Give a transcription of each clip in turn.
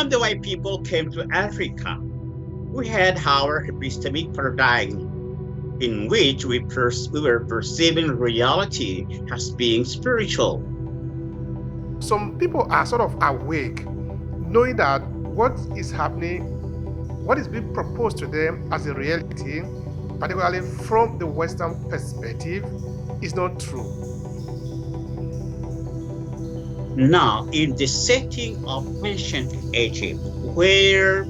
When the white people came to Africa, we had our epistemic paradigm in which we were perceiving reality as being spiritual. Some people are sort of awake, knowing that what is happening, what is being proposed to them as a reality, particularly from the Western perspective, is not true. Now, in the setting of ancient Egypt, where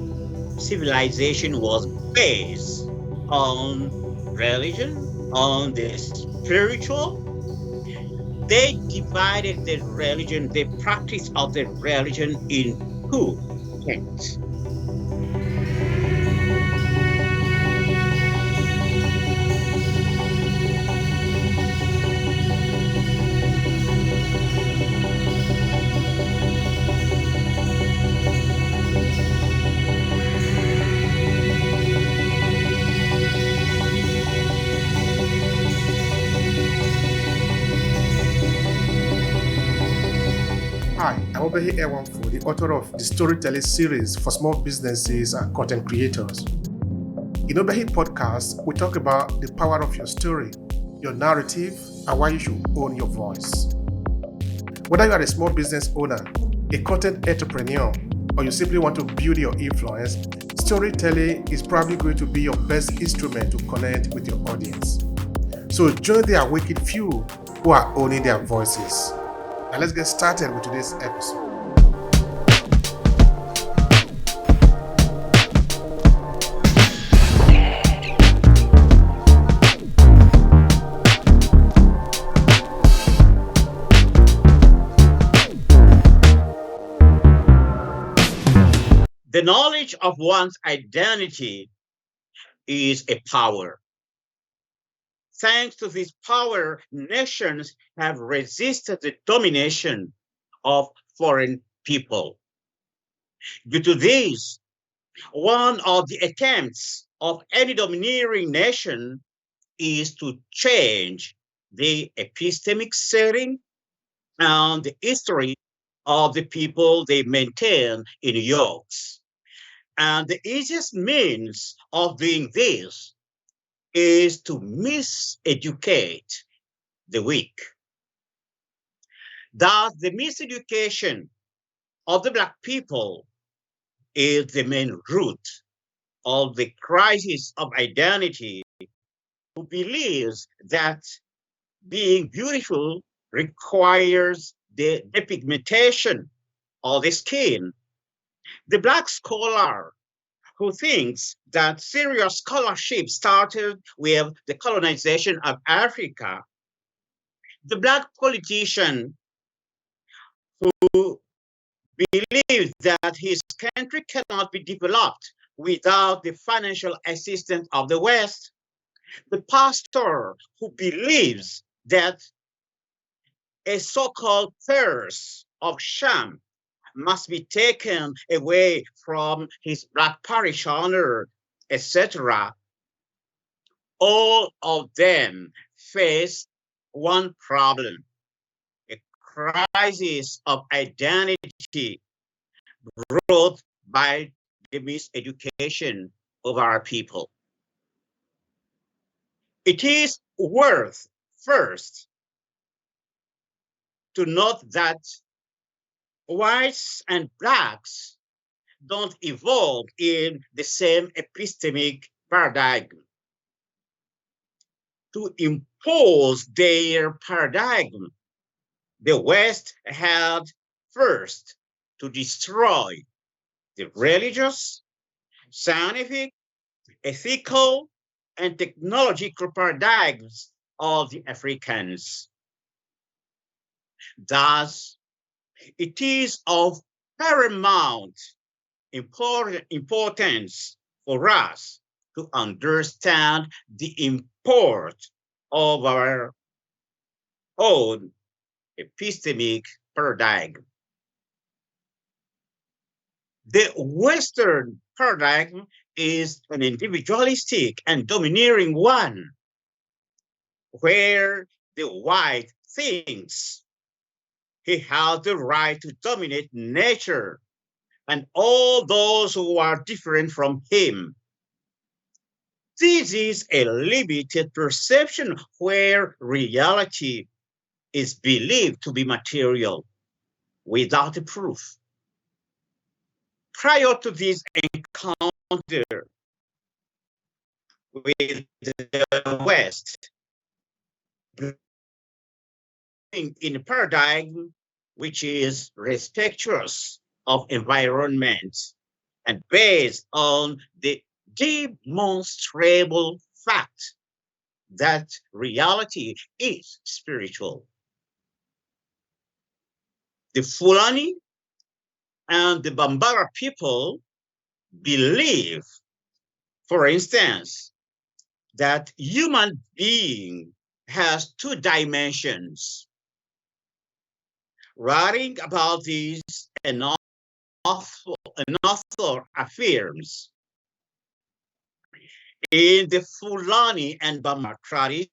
civilization was based on religion, on the spiritual, they divided the practice of the religion in two camps. Hi, I'm Obehi the author of the storytelling series for small businesses and content creators. In Obehi Podcast, we talk about the power of your story, your narrative, and why you should own your voice. Whether you are a small business owner, a content entrepreneur, or you simply want to build your influence, storytelling is probably going to be your best instrument to connect with your audience. So join the awakened few who are owning their voices. Now let's get started with today's episode. The knowledge of one's identity is a power. Thanks to this power, nations have resisted the domination of foreign people. Due to this, one of the attempts of any domineering nation is to change the epistemic setting and the history of the people they maintain in yokes. And the easiest means of doing this is to miseducate the weak. Thus, the miseducation of the Black people is the main root of the crisis of identity, who believes that being beautiful requires the depigmentation of the skin. The Black scholar who thinks that serious scholarship started with the colonization of Africa, the Black politician who believes that his country cannot be developed without the financial assistance of the West, the pastor who believes that a so-called curse of sham must be taken away from his Black parishioner, etc. All of them face one problem: a crisis of identity brought by the miseducation of our people. It is worth first to note that whites and blacks don't evolve in the same epistemic paradigm. To impose their paradigm, the West had first to destroy the religious, scientific, ethical, and technological paradigms of the Africans. Thus, it is of paramount importance for us to understand the import of our own epistemic paradigm. The Western paradigm is an individualistic and domineering one, where the white thinks he has the right to dominate nature and all those who are different from him. This is a limited perception where reality is believed to be material without a proof. Prior to this encounter with the West, in a paradigm which is respectuous of environment and based on the demonstrable fact that reality is spiritual. The Fulani and the Bambara people believe, for instance, that human being has two dimensions. Writing about this, an author affirms, in the Fulani and Bambara tradition,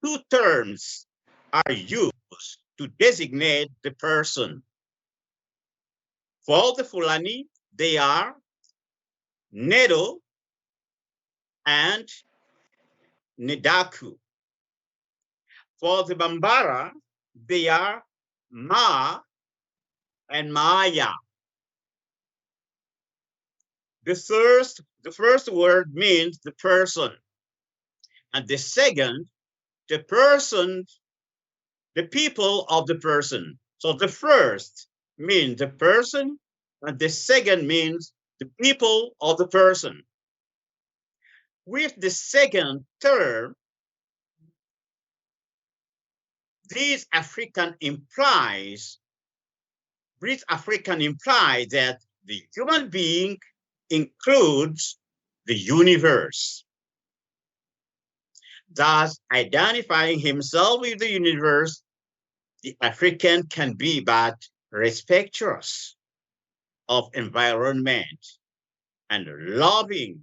two terms are used to designate the person. For the Fulani, they are Nedo and Nedaku. For the Bambara, they are Ma and Maya. The first word means the person, and the second, the person, the people of the person. So the first means the person, and the second means the people of the person. With the second term, this African implies that the human being includes the universe. Thus, identifying himself with the universe, the African can be but respectuous of environment and loving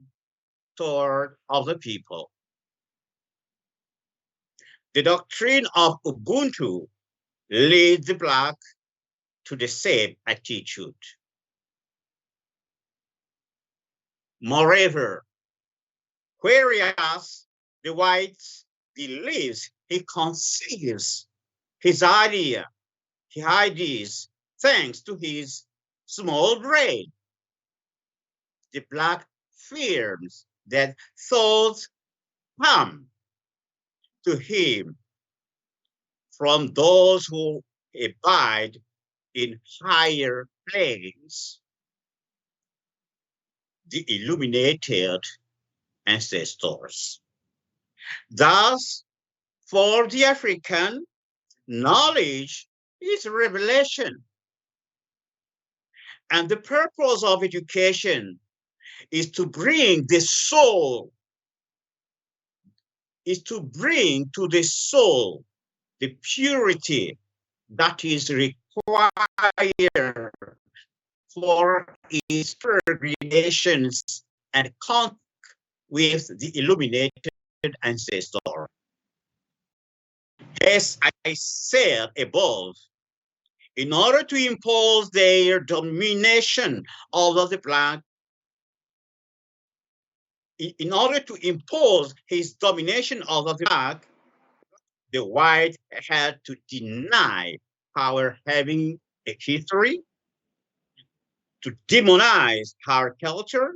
toward other people. The doctrine of Ubuntu leads the Black to the same attitude. Moreover, whereas the white believes he conceives his ideas thanks to his small brain, the Black fears that thoughts come to him from those who abide in higher planes, the illuminated ancestors. Thus, for the African, knowledge is revelation. And the purpose of education is to bring the soul, to the soul the purity that is required for its peregrinations and contact with the illuminated ancestor. As I said above, in order to impose their domination over the Black, in order to impose his domination over the Black, the white had to deny our having a history, to demonize our culture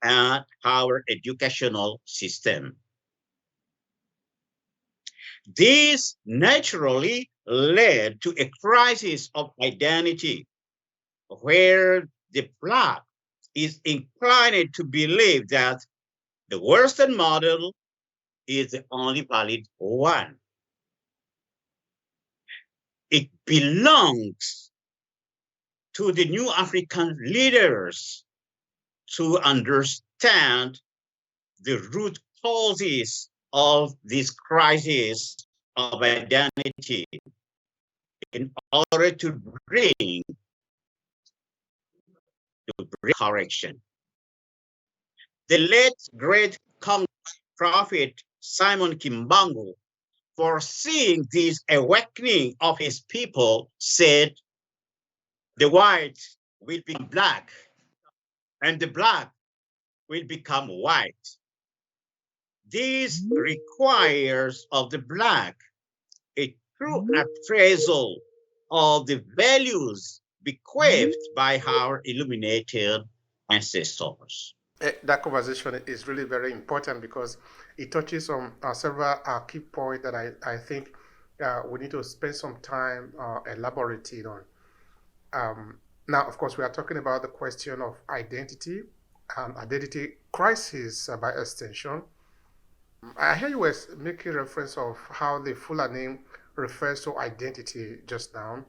and our educational system. This naturally led to a crisis of identity, where the Black is inclined to believe that the Western model is the only valid one. It belongs to the new African leaders to understand the root causes of this crisis of identity in order to bring correction. The late great Congo prophet Simon Kimbangu, foreseeing this awakening of his people, said, The white will become black, and the black will become white. This requires of the black a true appraisal of the values bequeathed by our illuminated ancestors. That conversation is really very important because it touches on several key points that I think we need to spend some time elaborating on. Now, of course, we are talking about the question of identity and identity crisis by extension. I hear you were making reference of how the Fulani refers to identity just now,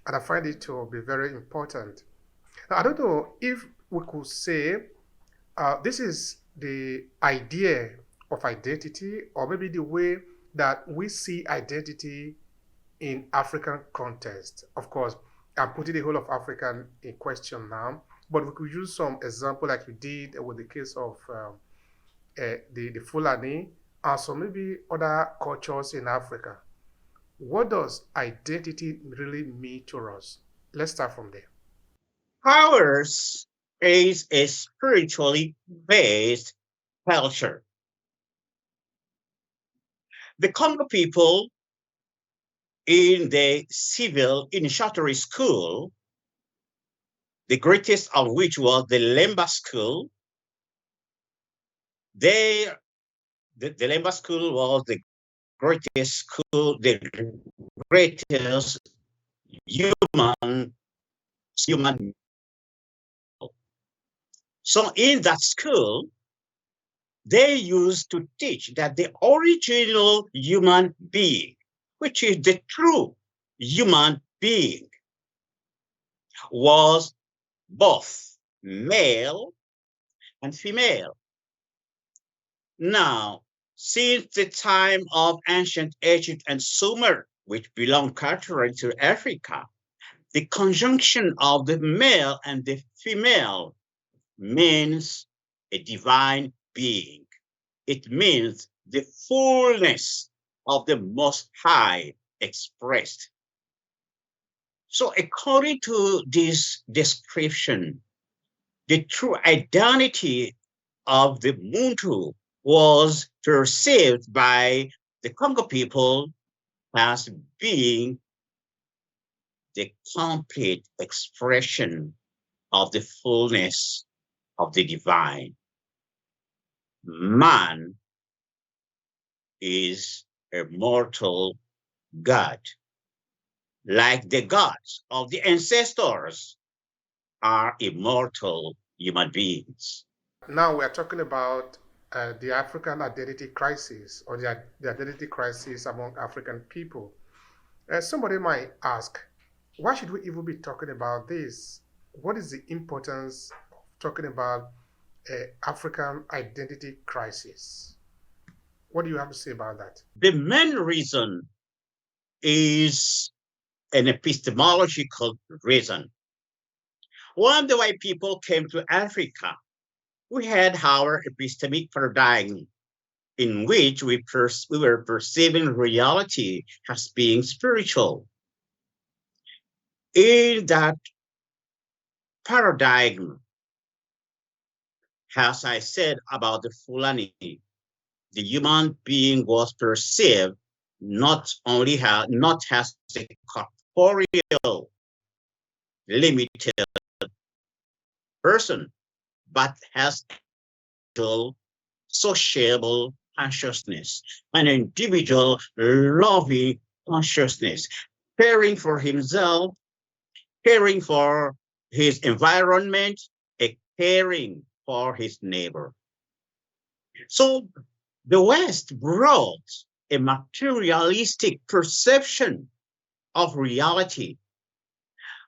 and I find it to be very important. Now, I don't know if we could say this is the idea of identity, or maybe the way that we see identity in African context. Of course, I'm putting the whole of Africa in question now, but we could use some example like you did with the case of the Fulani and so maybe other cultures in Africa. What does identity really mean to us? Let's start from there. Ours is a spiritually based culture. The Congo people in the civil initiatory school, the greatest of which was the Lemba School, the Lemba School was the greatest school, the greatest human. So in that school, they used to teach that the original human being, which is the true human being, was both male and female. Now, since the time of ancient Egypt and Sumer, which belong culturally to Africa, the conjunction of the male and the female means a divine being. It means the fullness of the Most High expressed. So according to this description, the true identity of the Muntu was perceived by the Congo people as being the complete expression of the fullness of the divine. Man is a mortal God, like the gods of the ancestors are immortal human beings. Now we are talking about the African identity crisis or the identity crisis among African people. Somebody might ask, why should we even be talking about this? What is the importance of talking about African identity crisis? What do you have to say about that? The main reason is an epistemological reason. When the white people came to Africa, we had our epistemic paradigm in which we were perceiving reality as being spiritual. In that paradigm, as I said about the Fulani, the human being was perceived not as a corporeal, limited person, but as a sociable consciousness, an individual loving consciousness, caring for himself, caring for his environment, and caring for his neighbor. So the West brought a materialistic perception of reality,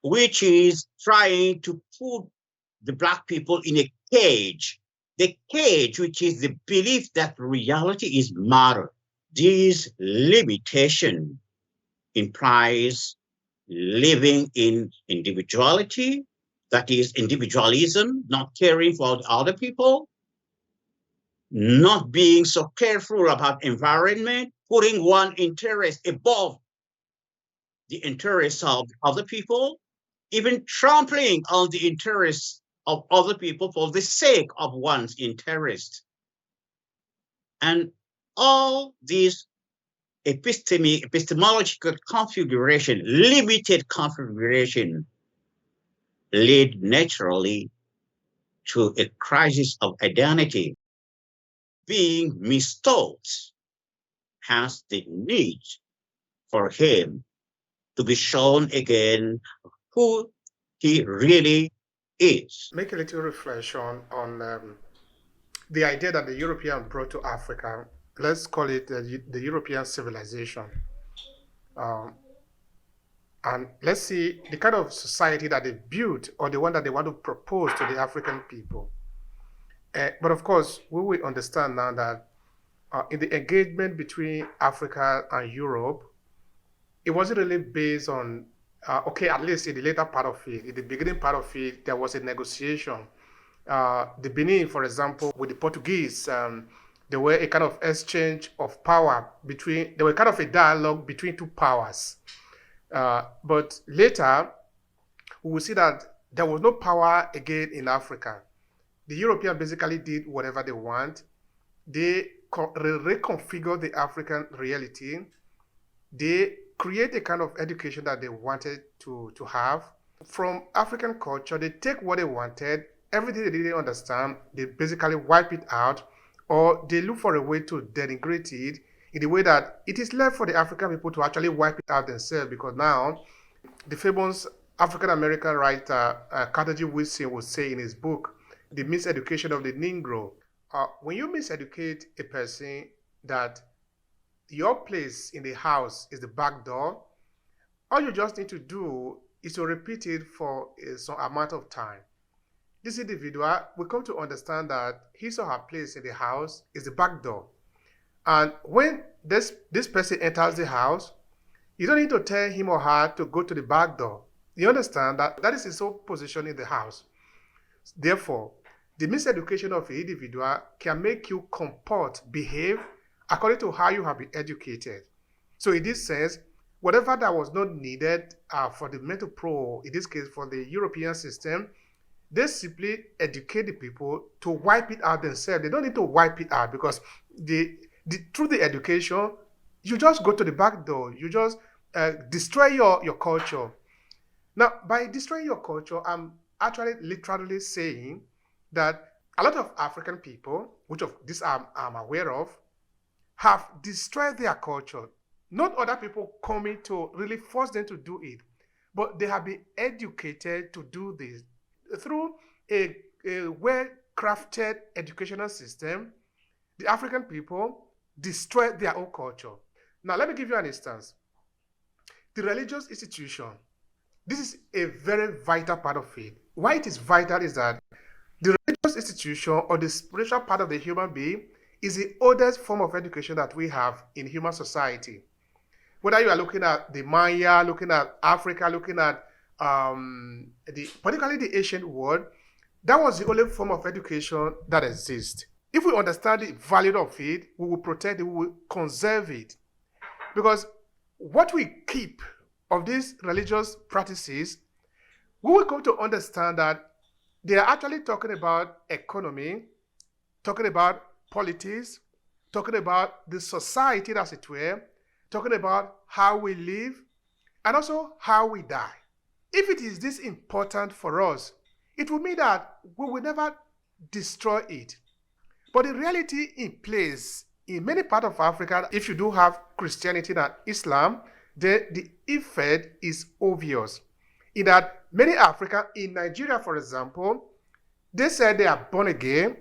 which is trying to put the Black people in a cage, the cage which is the belief that reality is matter. This limitation implies living in individuality, that is individualism, not caring for other people, not being so careful about environment, putting one interest above the interests of other people, even trampling on the interests of other people for the sake of one's interest. And all these epistemological configuration, limited configuration, lead naturally to a crisis of identity. Being mistaught has the need for him to be shown again who he really is. Make a little reflection on the idea that the European brought to Africa. Let's call it the European civilization. Um, and let's see the kind of society that they built or the one that they want to propose to the African people. But of course, we will understand now that in the engagement between Africa and Europe, it wasn't really based on, at least in the later part of it, in the beginning part of it, there was a negotiation. The Benin, for example, with the Portuguese, there were a kind of exchange of power there were kind of a dialogue between two powers. But later, we will see that there was no power again in Africa. The Europeans basically did whatever they want. They reconfigured the African reality. They create a kind of education that they wanted to have. From African culture, they take what they wanted, everything they didn't understand, they basically wipe it out, or they look for a way to denigrate it in the way that it is left for the African people to actually wipe it out themselves, because now the famous African-American writer Kiatezua Lubanzadio would say in his book, The Miseducation of the Negro, when you miseducate a person that your place in the house is the back door, all you just need to do is to repeat it for some amount of time. This individual will come to understand that his or her place in the house is the back door. And when this person enters the house, you don't need to tell him or her to go to the back door. You understand that is his own position in the house. Therefore, the miseducation of an individual can make you comport, behave according to how you have been educated. So in this sense, whatever that was not needed for the mental pro, in this case for the European system, they simply educate the people to wipe it out themselves. They don't need to wipe it out because through the education, you just go to the back door. You just destroy your culture. Now, by destroying your culture, I'm actually literally saying that a lot of African people, which of this I'm aware of, have destroyed their culture. Not other people coming to really force them to do it, but they have been educated to do this through a well-crafted educational system. The African people destroyed their own culture. Now, let me give you an instance. The religious institution, this is a very vital part of it. Why it is vital is that the religious institution or the spiritual part of the human being is the oldest form of education that we have in human society. Whether you are looking at the Maya, looking at Africa, looking at particularly the ancient world, that was the only form of education that exists. If we understand the value of it, we will protect it, we will conserve it. Because what we keep of these religious practices, we will come to understand that they are actually talking about economy, talking about politics, talking about the society as it were, talking about how we live, and also how we die. If it is this important for us, it will mean that we will never destroy it. But the reality in place in many parts of Africa, if you do have Christianity and Islam, the effect is obvious. In that many Africans, in Nigeria for example, they said they are born again,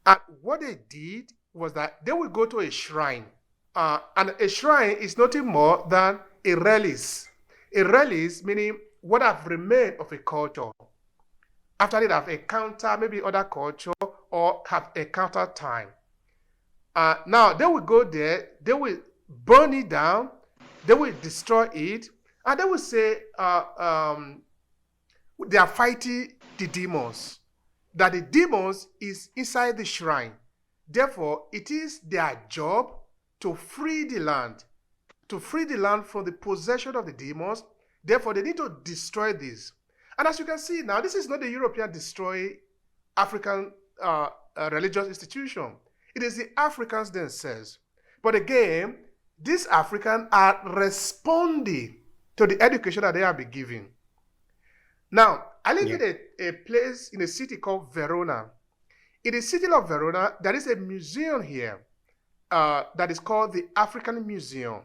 and what they did was that they will go to a shrine. And a shrine is nothing more than a relics. A relics meaning what have remained of a culture. After they have encountered maybe other culture or have encountered time. Now they will go there, they will burn it down, they will destroy it, and they will say they are fighting the demons. That the demons is inside the shrine. Therefore, it is their job to free the land from the possession of the demons. Therefore, they need to destroy this. And as you can see now, this is not the European destroy African religious institution. It is the Africans themselves. But again, these Africans are responding to the education that they have been given. Now, I live in a place in a city called Verona. In the city of Verona, there is a museum here that is called the African Museum.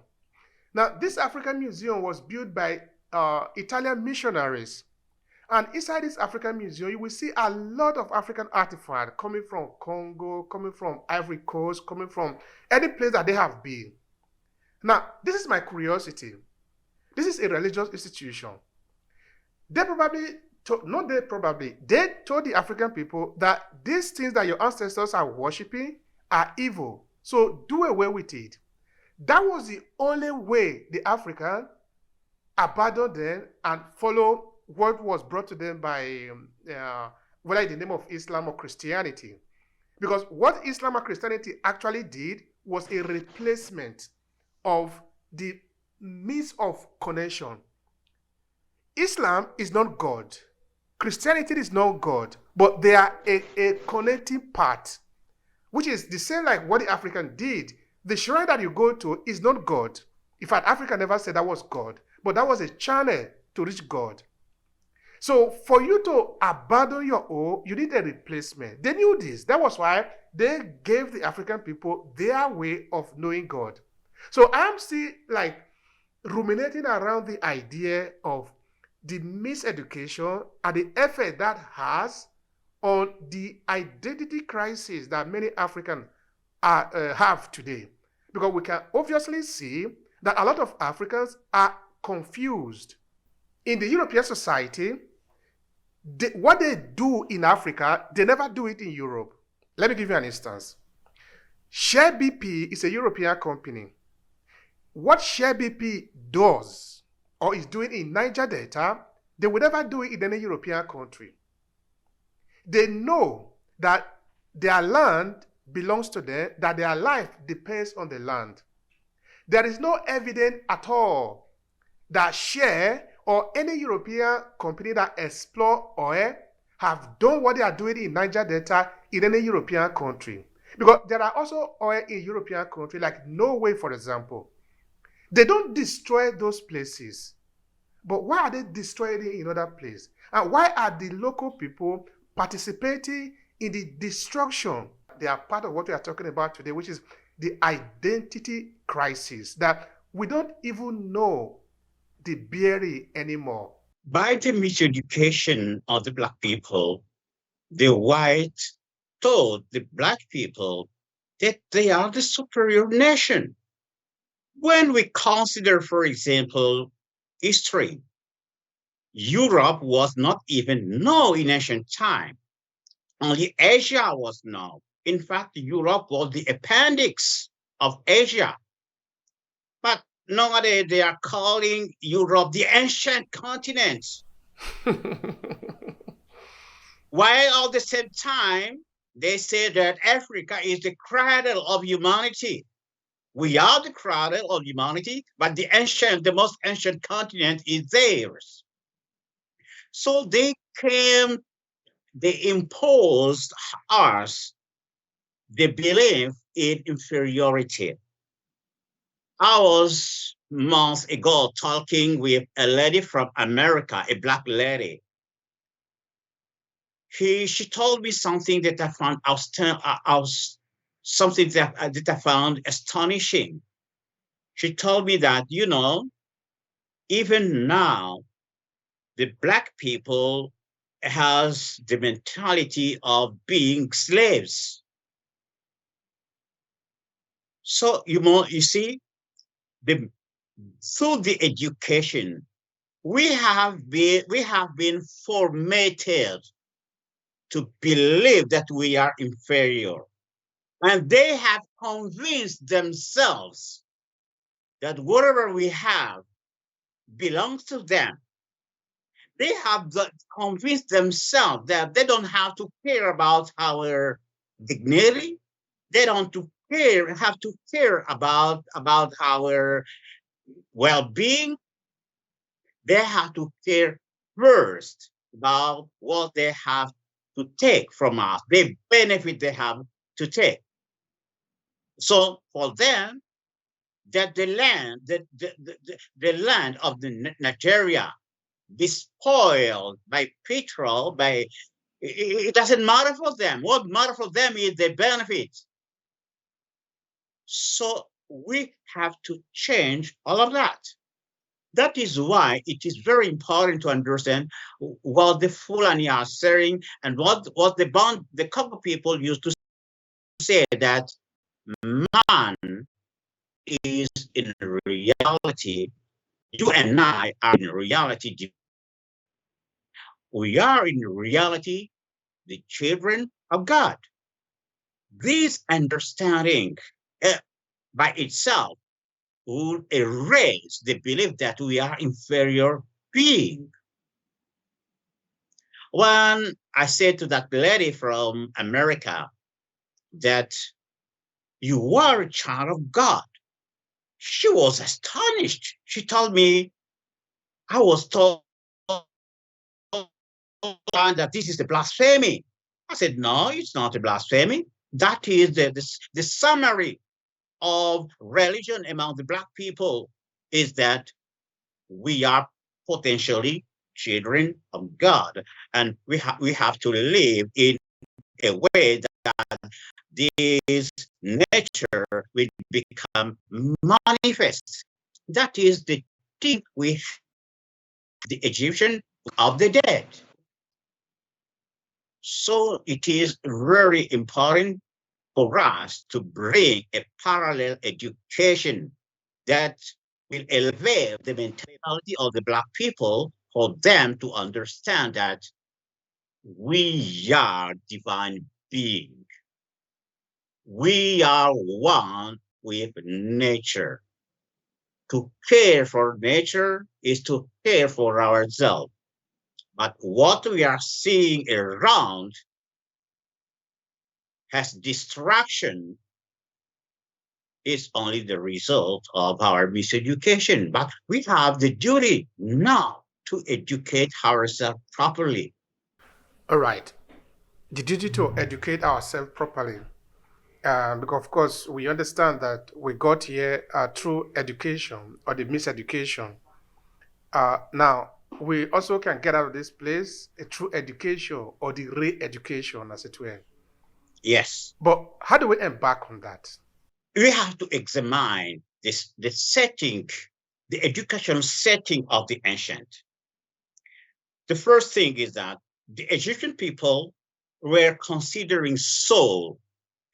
Now, this African Museum was built by Italian missionaries. And inside this African Museum, you will see a lot of African artifacts coming from Congo, coming from Ivory Coast, coming from any place that they have been. Now, this is my curiosity. This is a religious institution. They told the African people that these things that your ancestors are worshiping are evil. So do away with it. That was the only way the African abandoned them and followed what was brought to them by whether in the name of Islam or Christianity. Because what Islam or Christianity actually did was a replacement of the means of connection. Islam is not God. Christianity is not God, but they are a connecting part, which is the same like what the African did. The shrine that you go to is not God. In fact, Africa never said that was God, but that was a channel to reach God. So for you to abandon your own, you need a replacement. They knew this. That was why they gave the African people their way of knowing God. So I'm still like ruminating around the idea of the miseducation and the effect that has on the identity crisis that many Africans have today. Because we can obviously see that a lot of Africans are confused. In the European society, what they do in Africa, they never do it in Europe. Let me give you an instance. Share BP is a European company. What Share BP does or is doing in Niger Delta, they would never do it in any European country. They know that their land belongs to them, that their life depends on the land. There is no evidence at all that Share or any European company that explore oil have done what they are doing in Niger Delta in any European country. Because there are also oil in European countries, like Norway, for example. They don't destroy those places. But why are they destroying it in other places? And why are the local people participating in the destruction? They are part of what we are talking about today, which is the identity crisis, that we don't even know the berry anymore. By the miseducation of the Black people, the white told the Black people that they are the superior nation. When we consider, for example, history, Europe was not even known in ancient time. Only Asia was known. In fact, Europe was the appendix of Asia. But nowadays, they are calling Europe the ancient continent. While at the same time, they say that Africa is the cradle of humanity. We are the cradle of humanity, but the most ancient continent is theirs. So they imposed us the belief in inferiority. I was months ago talking with a lady from America, a Black lady. She told me something that I found that I found astonishing. She told me that, even now, the Black people has the mentality of being slaves. So you see, through the education, we have been formatted to believe that we are inferior. And they have convinced themselves that whatever we have belongs to them. They have convinced themselves that they don't have to care about our dignity. They don't have to care about our well-being. They have to care first about what they have to take from us, the benefit they have to take. So for them, that the land, the land of Nigeria be spoiled by petrol, by it doesn't matter for them. What matters for them is the benefit. So we have to change all of that. That is why it is very important to understand what the Fulani are saying and what the Congo people used to say, that man is in reality, you and I are in reality, we are in reality the children of God. This understanding by itself will erase the belief that we are inferior beings. When I said to that lady from America that you are a child of God, she was astonished. She told me, I was told that this is a blasphemy. I said, no, it's not a blasphemy. That is the summary of religion among the Black people, is that we are potentially children of God, and we have to live in a way that this nature will become manifest. That is the thing with the Egyptian of the dead. So it is very important for us to bring a parallel education that will elevate the mentality of the Black people, for them to understand that we are divine beings. We are one with nature. To care for nature is to care for ourselves. But what we are seeing around as distraction is only the result of our miseducation. But we have the duty now to educate ourselves properly. All right. The duty to educate ourselves properly. Because, of course, we understand that we got here through education or the miseducation. Now, we also can get out of this place through education or the re-education, as it were. Yes. But how do we embark on that? We have to examine the setting, the educational setting of the ancient. The first thing is that the Egyptian people were considering soul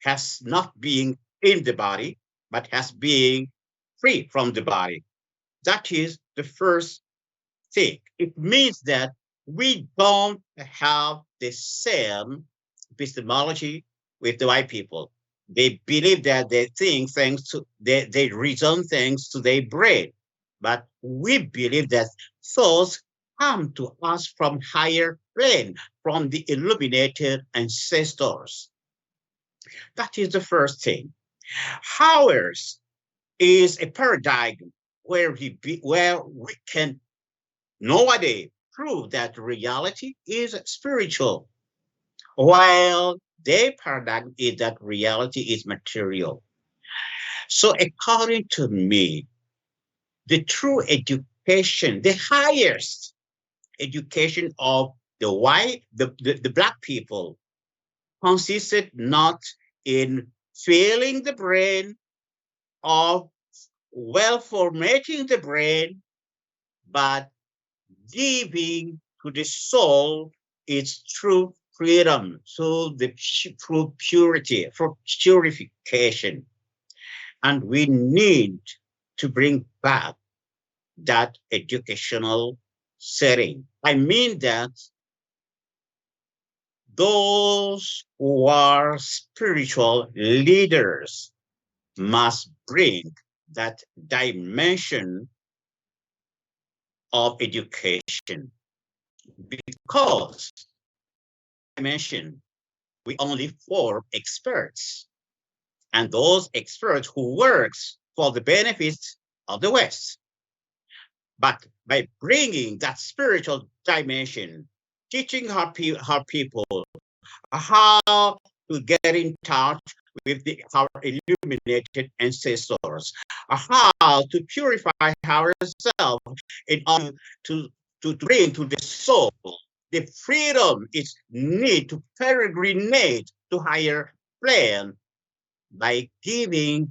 as not being in the body, but as being free from the body. That is the first thing. It means that we don't have the same epistemology with the white people. They believe that they think things to they reason things to their brain. But we believe that thoughts come to us from higher plane, from the illuminated ancestors. That is the first thing. Ours is a paradigm where we can nowadays prove that reality is spiritual, while their paradigm is that reality is material. So according to me, the true education, the highest education of the Black people, consisted not in filling the brain of well formatting the brain, but giving to the soul its true freedom, so the true purity, for purification. And we need to bring back that educational setting. I mean that those who are spiritual leaders must bring that dimension of education, because I mentioned we only form experts, and those experts who works for the benefits of the West. But by bringing that spiritual dimension teaching our people how to get in touch with our illuminated ancestors, how to purify ourselves in order to bring to the soul the freedom it's need to peregrinate to higher plane by giving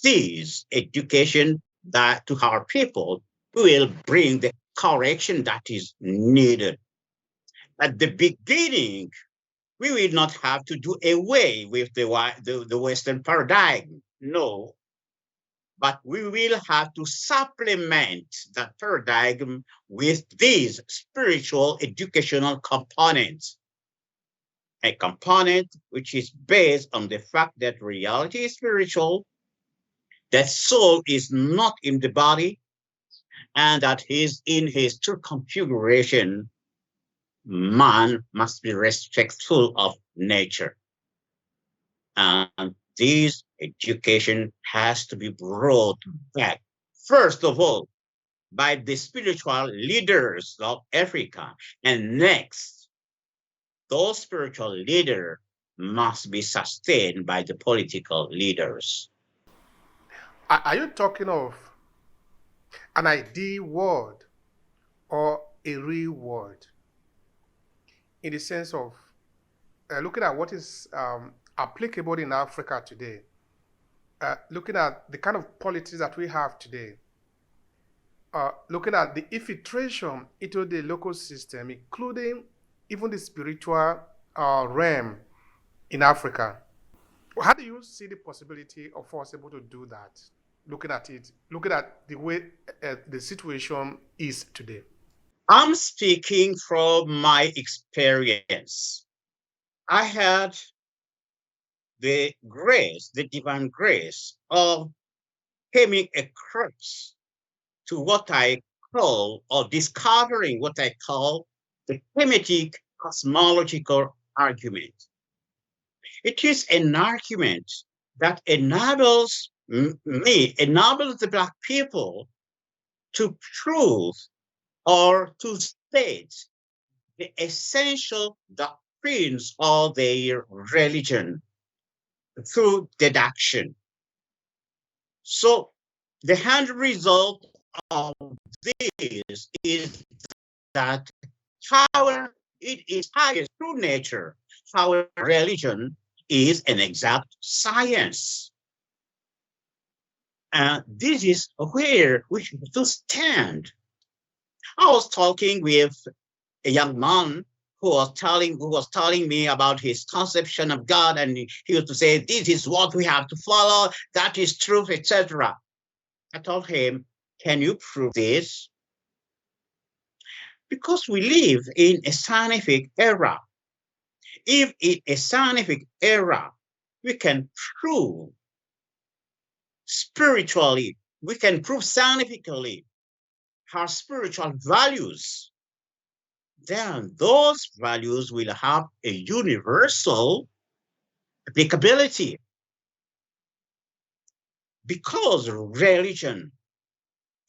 this education that to our people will bring the correction that is needed. At the beginning, we will not have to do away with the Western paradigm. No, but we will have to supplement that paradigm with these spiritual educational components. A component which is based on the fact that reality is spiritual, that soul is not in the body, and that he's in his true configuration. Man must be respectful of nature. And this education has to be brought back, first of all, by the spiritual leaders of Africa. And next, those spiritual leaders must be sustained by the political leaders. Are you talking of an ideal world or a real world? In the sense of looking at what is applicable in Africa today, looking at the kind of politics that we have today, looking at the infiltration into the local system, including even the spiritual realm in Africa. How do you see the possibility of us able to do that? Looking at it, looking at the way the situation is today. I'm speaking from my experience. I had the grace, the divine grace of coming across to what I call, or discovering what I call, the Kemetic cosmological argument. It is an argument that enables the Black people to prove or to state the essential doctrines of their religion through deduction. So the end result of this is that it is highest true nature, our religion is an exact science. And this is where we have to stand. I was talking with a young man who was telling me about his conception of God, and he used to say, "This is what we have to follow, that is truth," etc. I told him, "Can you prove this?" Because we live in a scientific era. If in a scientific era we can prove spiritually, we can prove scientifically our spiritual values, then those values will have a universal applicability. Because religion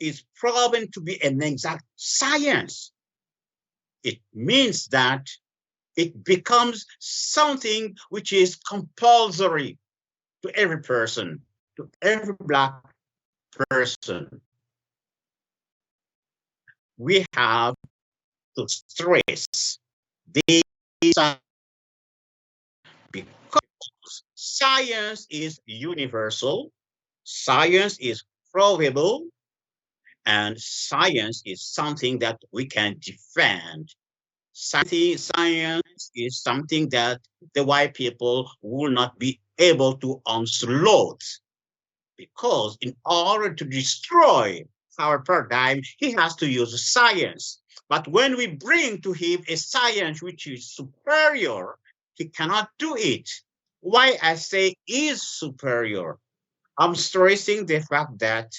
is proven to be an exact science, it means that it becomes something which is compulsory to every person, to every Black person. We have to stress this because science is universal, science is provable, and science is something that we can defend. Science is something that the white people will not be able to onslaught, because in order to destroy our paradigm, he has to use science. But when we bring to him a science which is superior, he cannot do it. Why I say is superior? I'm stressing the fact that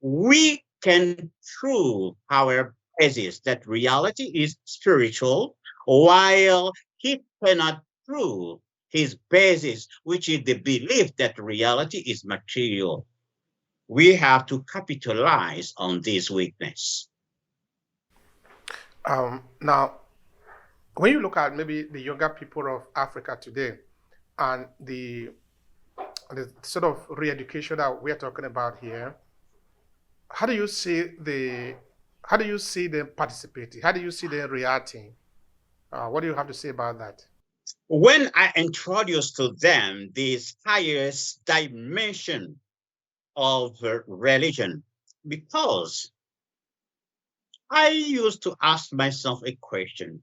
we can prove our basis that reality is spiritual, while he cannot prove his basis, which is the belief that reality is material. We have to capitalize on this weakness. Now, when you look at maybe the younger people of Africa today and the sort of re-education that we're talking about here, how do you see them participating? How do you see them reacting? What do you have to say about that? When I introduce to them this highest dimension of religion, because I used to ask myself a question: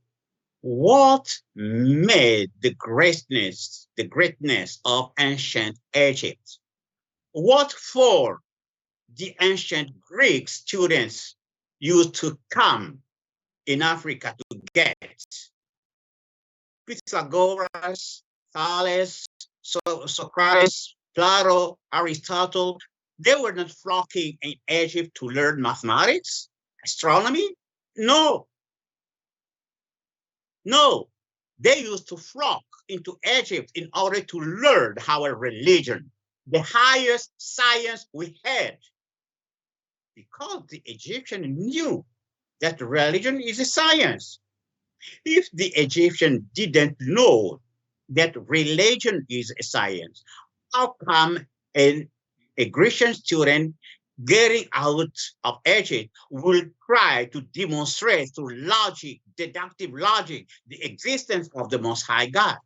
what made the greatness of ancient Egypt? What for the ancient Greek students used to come in Africa to get? Pythagoras, Thales, Socrates, Plato, Aristotle, they were not flocking in Egypt to learn mathematics, astronomy. No, no. They used to flock into Egypt in order to learn our religion, the highest science we had, because the Egyptian knew that religion is a science. If the Egyptian didn't know that religion is a science, how come a Grecian student getting out of Egypt will try to demonstrate through logic, deductive logic, the existence of the Most High God,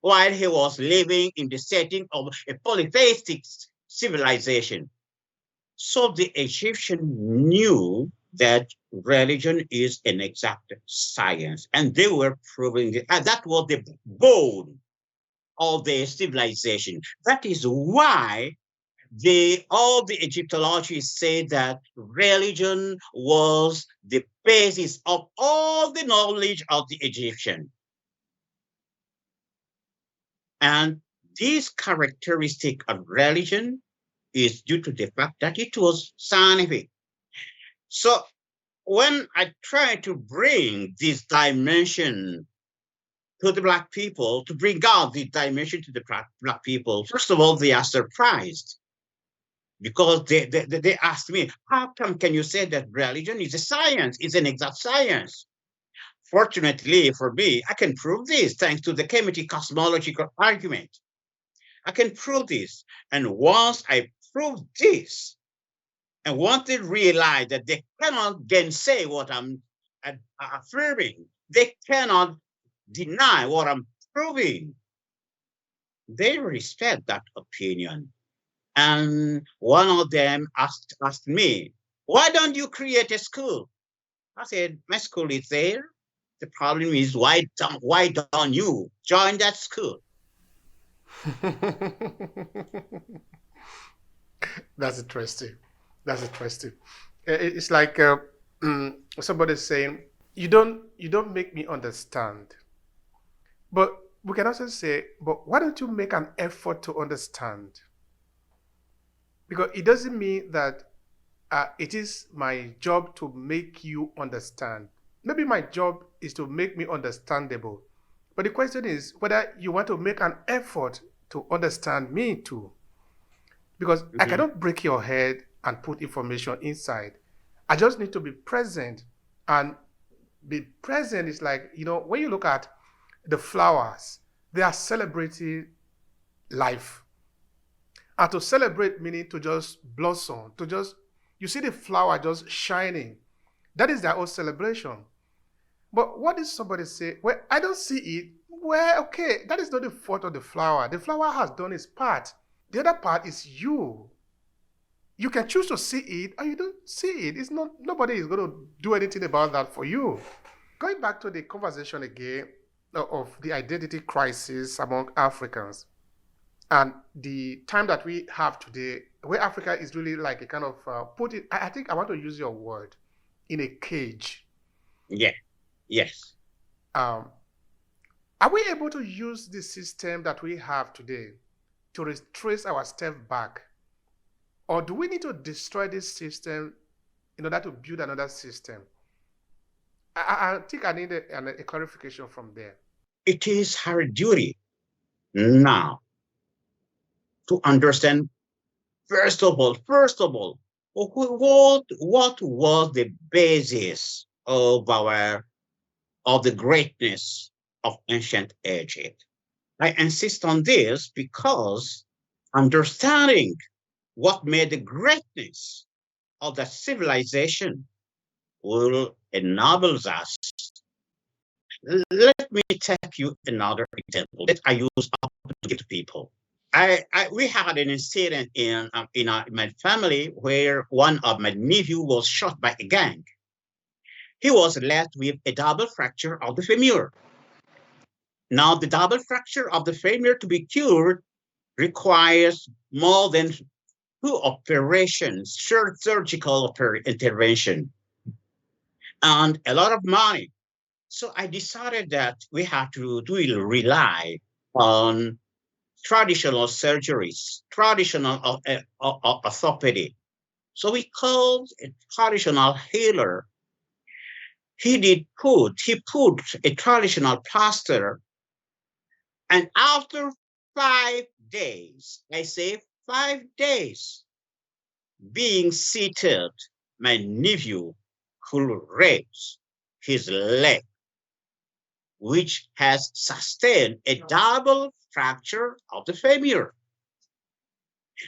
while he was living in the setting of a polytheistic civilization? So the Egyptian knew that religion is an exact science, and they were proving it. And that was the bone of their civilization. That is why all the Egyptologists say that religion was the basis of all the knowledge of the Egyptian. And this characteristic of religion is due to the fact that it was scientific. So when I try to bring this dimension to the Black people, to bring out the dimension to the Black people, first of all, they are surprised, because they asked me, how come can you say that religion is a science, it's an exact science? Fortunately for me, I can prove this thanks to the Kemetic cosmological argument. I can prove this. And once I prove this, and once they realize that they cannot gainsay what I'm affirming, they cannot deny what I'm proving, they respect that opinion. And one of them asked me, why don't you create a school? I said, my school is there. The problem is, why don't you join that school? That's interesting. That's interesting. It's like somebody saying, "You don't make me understand." But we can also say, "But why don't you make an effort to understand?" Because it doesn't mean that it is my job to make you understand. Maybe my job is to make me understandable. But the question is whether you want to make an effort to understand me too. Because I cannot break your head and put information inside. I just need to be present. And be present is like, when you look at the flowers, they are celebrating life. And to celebrate meaning to just blossom, you see the flower just shining. That is their own celebration. But what did somebody say? Well, I don't see it. Well, okay, that is not the fault of the flower. The flower has done its part. The other part is you. You can choose to see it or you don't see it. It's not, nobody is going to do anything about that for you. Going back to the conversation again of the identity crisis among Africans and the time that we have today, where Africa is really like a kind of I think I want to use your word, in a cage. Yeah. Yes. Are we able to use the system that we have today to retrace our step back? Or do we need to destroy this system in order to build another system? I think I need a clarification from there. It is her duty now to understand, first of all, what was the basis of our of the greatness of ancient Egypt. I insist on this because understanding what made the greatness of that civilization will enable us. Let me take you another example that I use often to give to people. We had an incident in my family where one of my nephew was shot by a gang. He was left with a double fracture of the femur. Now, the double fracture of the femur to be cured requires more than two operations, surgical intervention, and a lot of money. So I decided that we have to really rely on traditional surgeries, traditional orthopedy. So we called a traditional healer. He put a traditional plaster, and after 5 days, I say 5 days, being seated, my nephew could raise his leg, which has sustained a double fracture of the femur.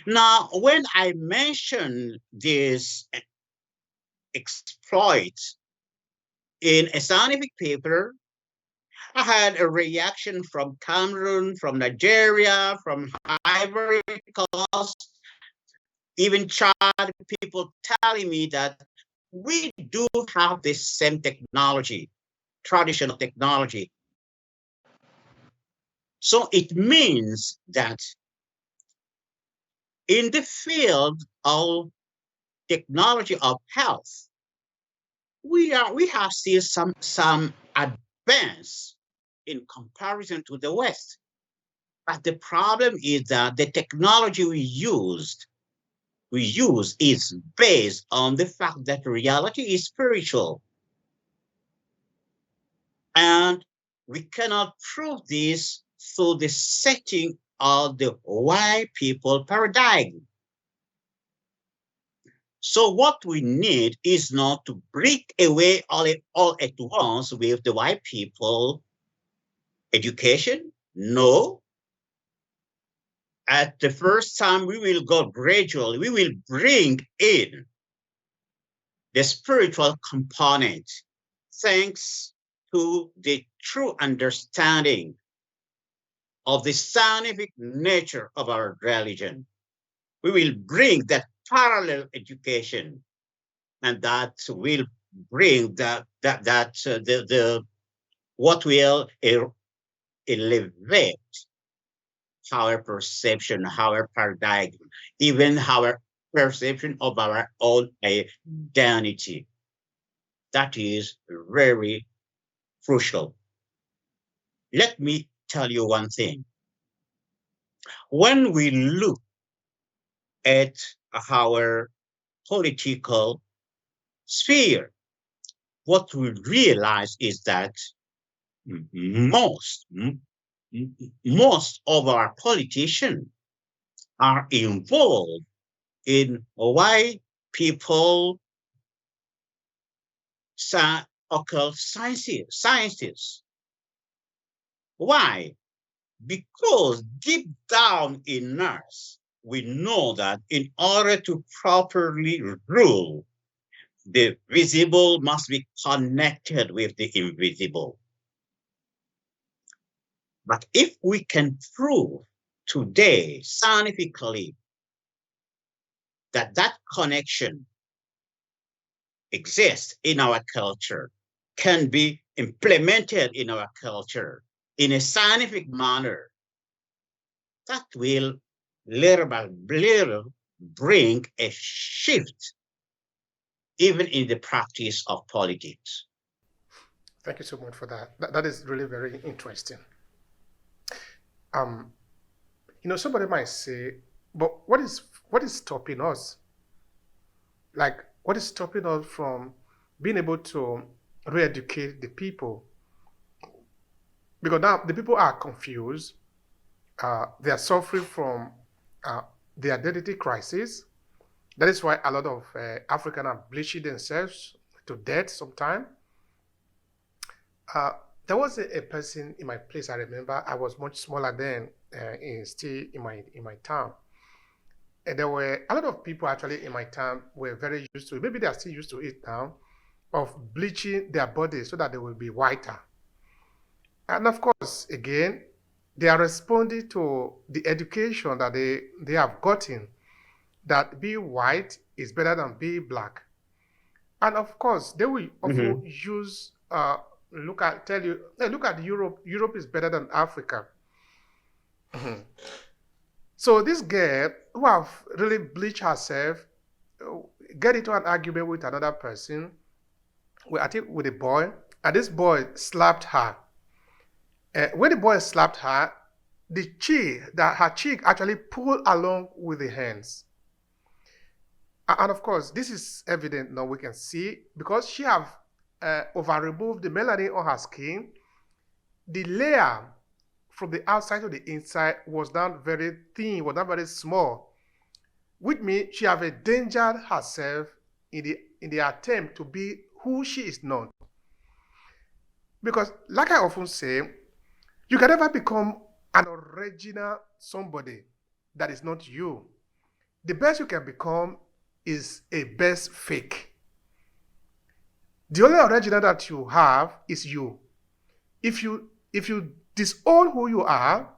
Now, when I mention this exploit in a scientific paper, I had a reaction from Cameroon, from Nigeria, from Ivory Coast, even Chad, people telling me that we do have this same technology, traditional technology. So it means that in the field of technology of health, we have still some advance in comparison to the West. But the problem is that the technology we use is based on the fact that reality is spiritual. And we cannot prove this through the setting of the white people paradigm. So what we need is not to break away all at once with the white people education. No. At the first time, we will go gradually. We will bring in the spiritual component thanks to the true understanding of the scientific nature of our religion. We will bring that parallel education, and that will bring what will elevate our perception, our paradigm, even our perception of our own identity. That is very crucial. Let me tell you one thing. When we look at our political sphere, what we realize is that most of our politicians are involved in white people occult sciences. Why? Because deep down in us, we know that in order to properly rule, the visible must be connected with the invisible. But if we can prove today scientifically that that connection exists in our culture, can be implemented in our culture in a scientific manner, that will little by little bring a shift even in the practice of politics. Thank you so much for that. That is really very interesting. Somebody might say, but what is stopping us? Like, what is stopping us from being able to re-educate the people? Because now the people are confused. They are suffering from the identity crisis. That is why a lot of Africans are bleaching themselves to death sometimes. Uh, there was a person in my place. I remember I was much smaller then, still in my town, and there were a lot of people actually in my town were very used to it. Maybe they are still used to it now, of bleaching their bodies so that they will be whiter. And of course, again, they are responding to the education that they have gotten, that being white is better than being black. And of course, they will often Mm-hmm. use tell you, "Hey, look at Europe. Europe is better than Africa." Mhm. So this girl who have really bleached herself, uh, get into an argument with another person, I think with a boy, and this boy slapped her. When the boy slapped her, her cheek actually pulled along with the hands. And of course, this is evident now. We can see because she have over removed the melanin on her skin. The layer from the outside to the inside was not very thin, was not very small, which means she have endangered herself in the attempt to be who she is not. Because, like I often say, you can never become an original somebody that is not you. The best you can become is a best fake. The only original that you have is you. If you disown who you are,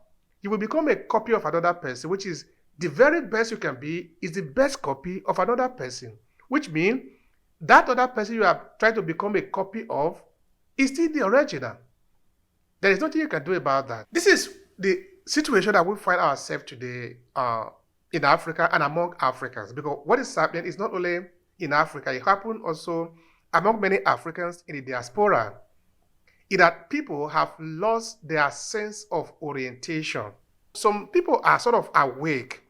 you will become a copy of another person, which is the very best you can be is the best copy of another person, which means that other person you are trying to become a copy of is still the original. There is nothing you can do about that. This is the situation that we find ourselves today in Africa and among Africans, because what is happening is not only in Africa, it happens also among many Africans in the diaspora, is that people have lost their sense of orientation. Some people are sort of awake,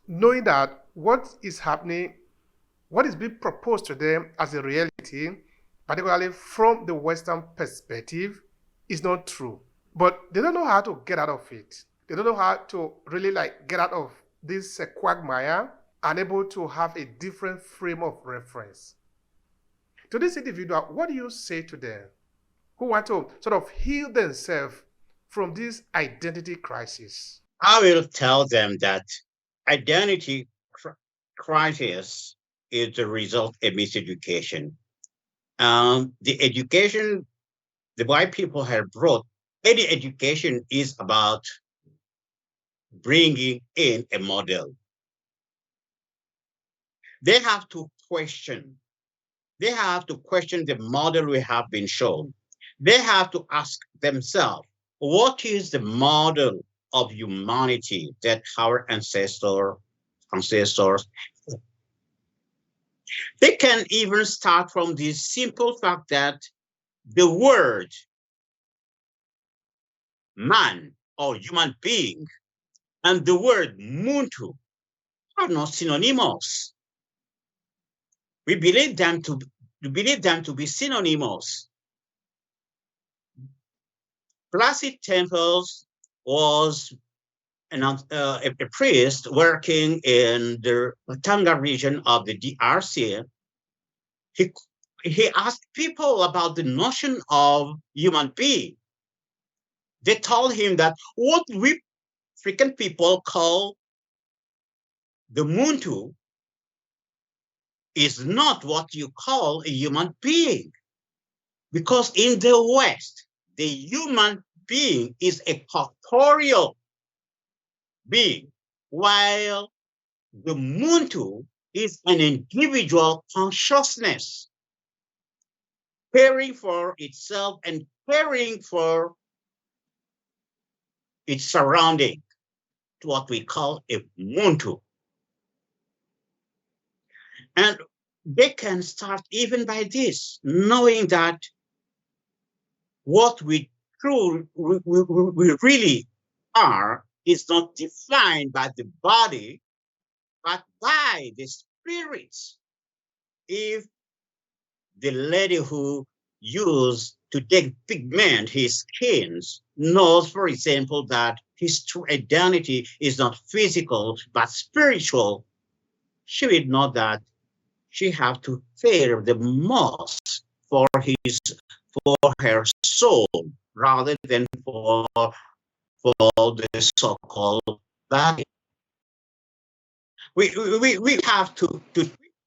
knowing that what is happening, what is being proposed to them as a reality, particularly from the Western perspective, is not true. But they don't know how to get out of it. They don't know how to really get out of this quagmire and able to have a different frame of reference. To this individual, what do you say to them who want to sort of heal themselves from this identity crisis? I will tell them that identity crisis is the result of miseducation. The education the white people have brought, any education is about bringing in a model. They have to question. They have to question the model we have been shown. They have to ask themselves, what is the model of humanity that our ancestors, they can even start from this simple fact that the word man or human being and the word muntu are not synonymous. We believe them to be synonymous. Placid Temples was a priest working in the Tanga region of the DRC. He, he asked people about the notion of human being. They told him that what we African people call the muntu is not what you call a human being. Because in the West, the human being is a corporeal being, while the muntu is an individual consciousness, caring for itself and caring for its surrounding, what we call a muntu. And they can start even by this, knowing that what we really are is not defined by the body, but by the spirits. If the lady who used to pigment his skins knows, for example, that his true identity is not physical but spiritual, she will know that she have to fear the most for his for her soul rather than for the so-called value. We have to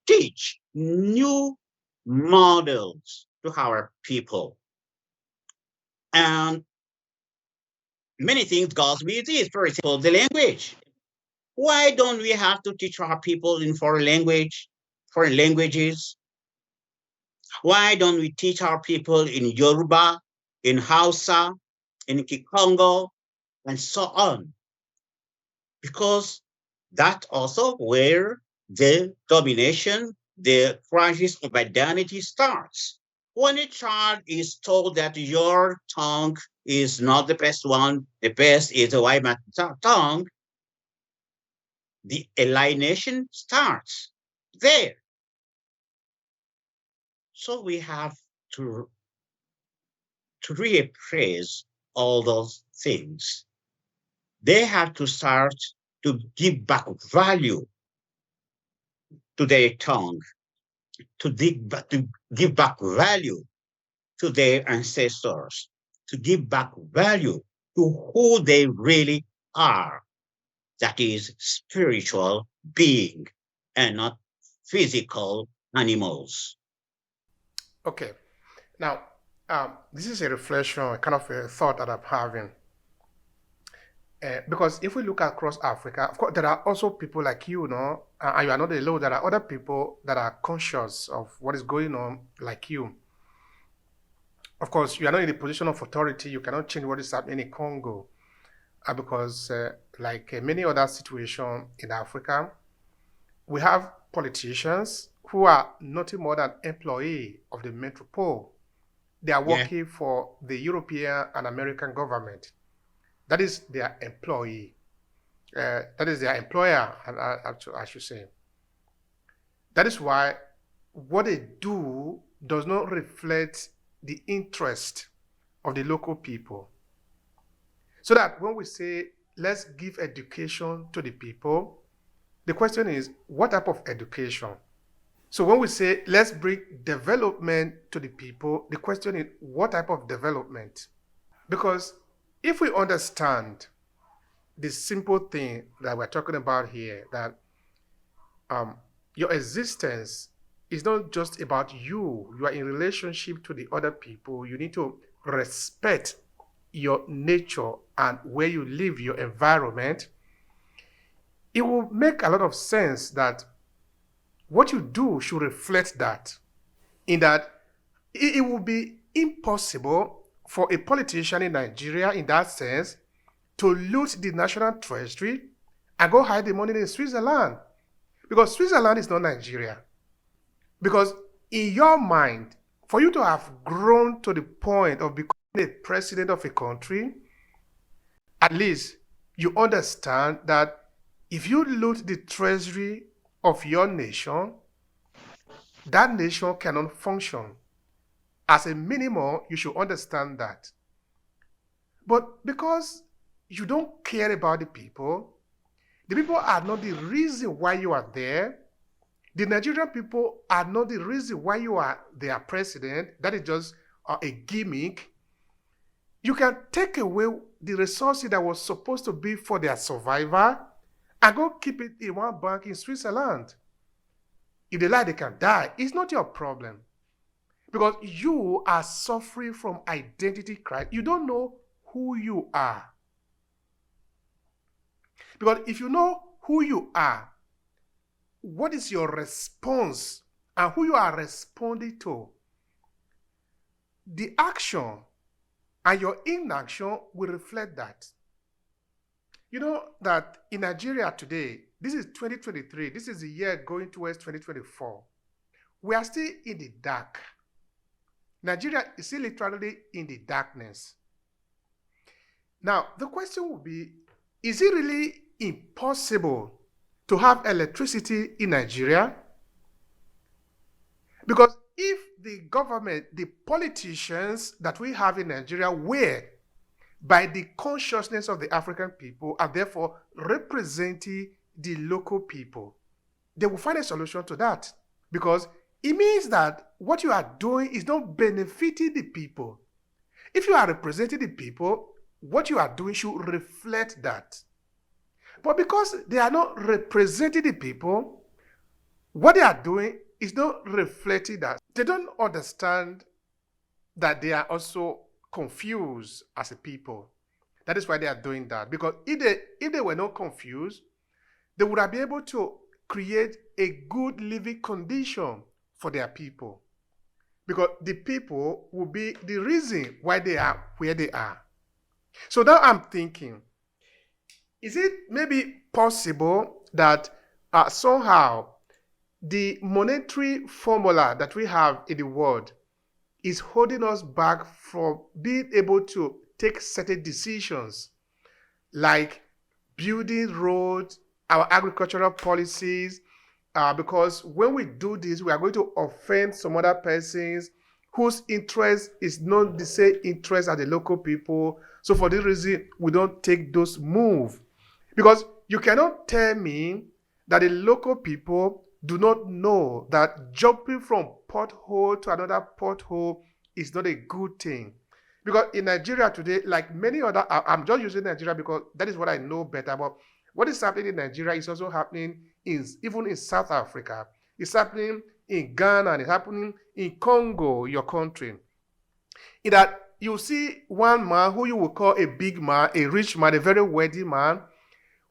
teach new models to our people. And many things goes with this. For example, the language. Why don't we have to teach our people in foreign languages? Why don't we teach our people in Yoruba, in Hausa, in Kikongo, and so on? Because that also where the domination, the crisis of identity starts. When a child is told that your tongue is not the best one, the best is the white man's tongue, the alienation starts there. So we have to, to reappraise all those things. They have to start to give back value to their tongue, to give back value to their ancestors, to give back value to who they really are. That is spiritual being and not physical animals. Okay. Now, this is a reflection, a kind of a thought that I'm having. Because if we look across Africa, of course, there are also people like you, know, and you are not alone. There are other people that are conscious of what is going on, like you. Of course, you are not in a position of authority. You cannot change what is happening in Congo, because, like many other situations in Africa, we have politicians who are nothing more than employee of the metropole. They are Yeah, working for the European and American government. That is their employee. That is their employer, I should say. That is why what they do does not reflect the interest of the local people. So that when we say, let's give education to the people, the question is, what type of education? So when we say, let's bring development to the people, the question is, what type of development? Because if we understand the simple thing that we're talking about here, that your existence is not just about you. You are in relationship to the other people. You need to respect your nature and where you live, your environment. It will make a lot of sense that what you do should reflect that. In that, it will be impossible for a politician in Nigeria, in that sense, to loot the national treasury and go hide the money in Switzerland. Because Switzerland is not Nigeria. Because in your mind, for you to have grown to the point of becoming a president of a country, at least you understand that if you loot the treasury of your nation, that nation cannot function. As a minimum, you should understand that. But because you don't care about the people are not the reason why you are there. The Nigerian people are not the reason why you are their president. That is just a gimmick. You can take away the resources that was supposed to be for their survival and go keep it in one bank in Switzerland. If they lie, they can die. It's not your problem. Because you are suffering from identity crisis. You don't know who you are. Because if you know who you are, what is your response and who you are responding to, the action and your inaction will reflect that. You know that in Nigeria today, this is 2023, this is the year going towards 2024. We are still in the dark. Nigeria is still literally in the darkness. Now, the question will be, is it really impossible to have electricity in Nigeria? Because if the government, the politicians that we have in Nigeria were by the consciousness of the African people and therefore representing the local people, they will find a solution to that. Because it means that what you are doing is not benefiting the people. If you are representing the people, what you are doing should reflect that. But because they are not representing the people, what they are doing is not reflecting that. They don't understand that they are also confused as a people. That is why they are doing that. Because if they were not confused, they would have been able to create a good living condition for their people. Because the people will be the reason why they are where they are. So now I'm thinking, is it maybe possible that somehow the monetary formula that we have in the world is holding us back from being able to take certain decisions, like building roads, our agricultural policies, because when we do this, we are going to offend some other persons whose interest is not the same interest as the local people. So for this reason, we don't take those moves. Because you cannot tell me that the local people do not know that jumping from pothole to another pothole is not a good thing. Because in Nigeria today, like many other, I'm just using Nigeria because that is what I know better. But what is happening in Nigeria is also happening even in South Africa. It's happening in Ghana, and it's happening in Congo, your country. In that you see one man who you will call a big man, a rich man, a very wealthy man,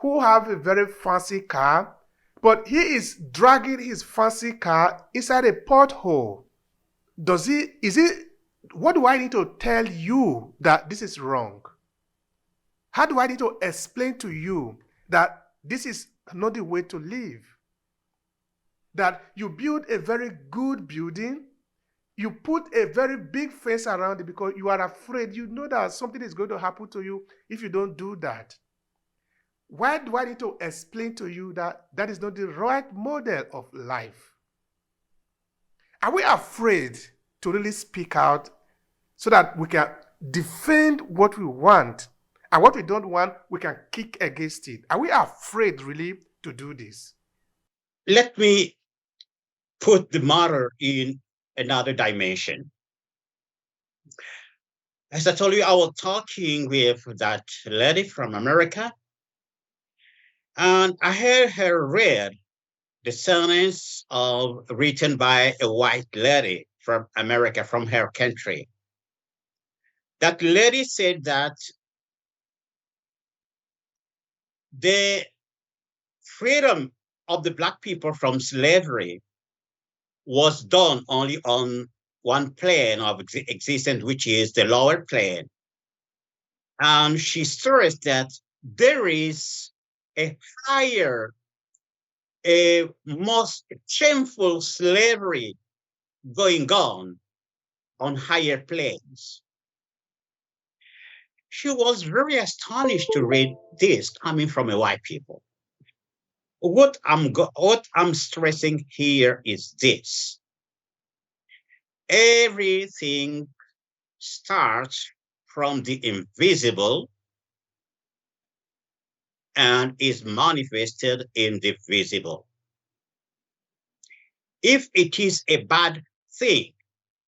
who have a very fancy car, but he is dragging his fancy car inside a pothole. What do I need to tell you that this is wrong? How do I need to explain to you that this is not the way to live? That you build a very good building, you put a very big fence around it because you are afraid, you know that something is going to happen to you if you don't do that. Why do I need to explain to you that that is not the right model of life? Are we afraid to really speak out so that we can defend what we want, and what we don't want, we can kick against it? Are we afraid really to do this? Let me put the matter in another dimension. As I told you, I was talking with that lady from America, and I heard her read the sentence written by a white lady from America, from her country. That lady said that the freedom of the Black people from slavery was done only on one plane of existence, which is the lower plane. And she stressed that there is a higher, a most shameful slavery going on higher planes. She was very astonished to read this coming from a white people. What I'm stressing here is this: everything starts from the invisible and is manifested in the visible. If it is a bad thing,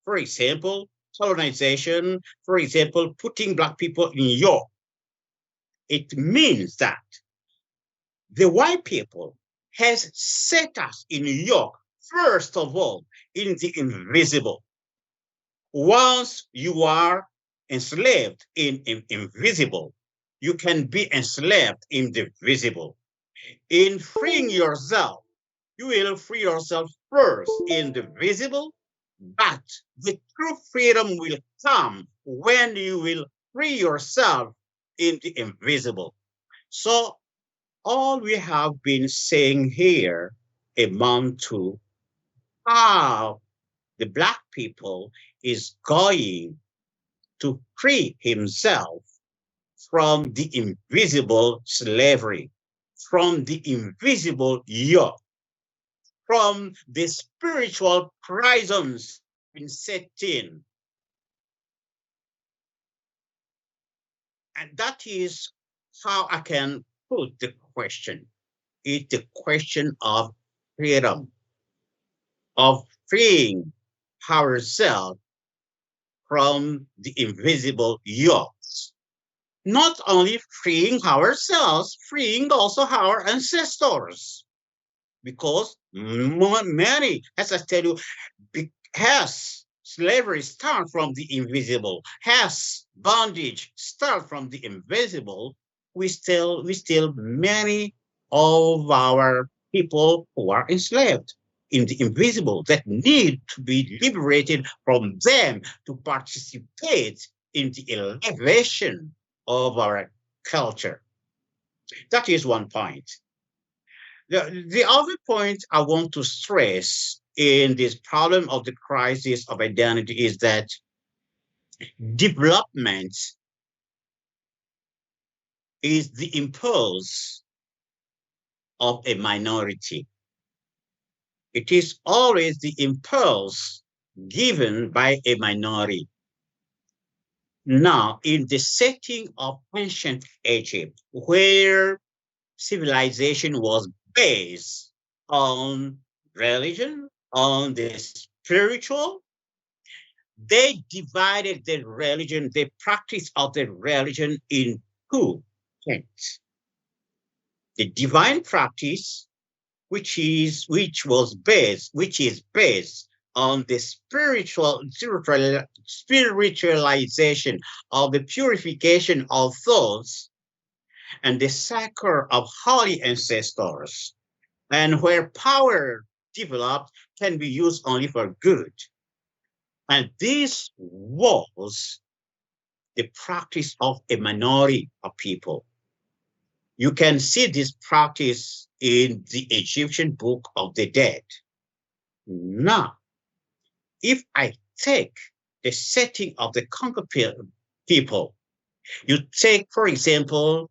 for example, colonization, for example, putting Black people in Europe, it means that the white people has set us in New York, first of all, in the invisible. Once you are enslaved in invisible, you can be enslaved in the visible. In freeing yourself, you will free yourself first in the visible, but the true freedom will come when you will free yourself in the invisible. So all we have been saying here amount to how the Black people is going to free himself from the invisible slavery, from the invisible yoke, from the spiritual prisons been set in. And that is how I can put the question. It's the question of freedom, of freeing ourselves from the invisible yokes. Not only freeing ourselves, freeing also our ancestors. Because many, as I tell you, has slavery start from the invisible, has bondage start from the invisible, we still many of our people who are enslaved in the invisible that need to be liberated from them to participate in the elevation of our culture. That is one point. The other point I want to stress in this problem of the crisis of identity is that development is the impulse of a minority. It is always the impulse given by a minority. Now, in the setting of ancient Egypt, where civilization was based on religion, on the spiritual, they divided the religion, the practice of the religion in two things. The divine practice, which is based on the spiritualization of the purification of thoughts and the sacre of holy ancestors, and where power developed can be used only for good. And this was the practice of a minority of people. You can see this practice in the Egyptian Book of the Dead. Now, if I take the setting of the conquered people, you take, for example,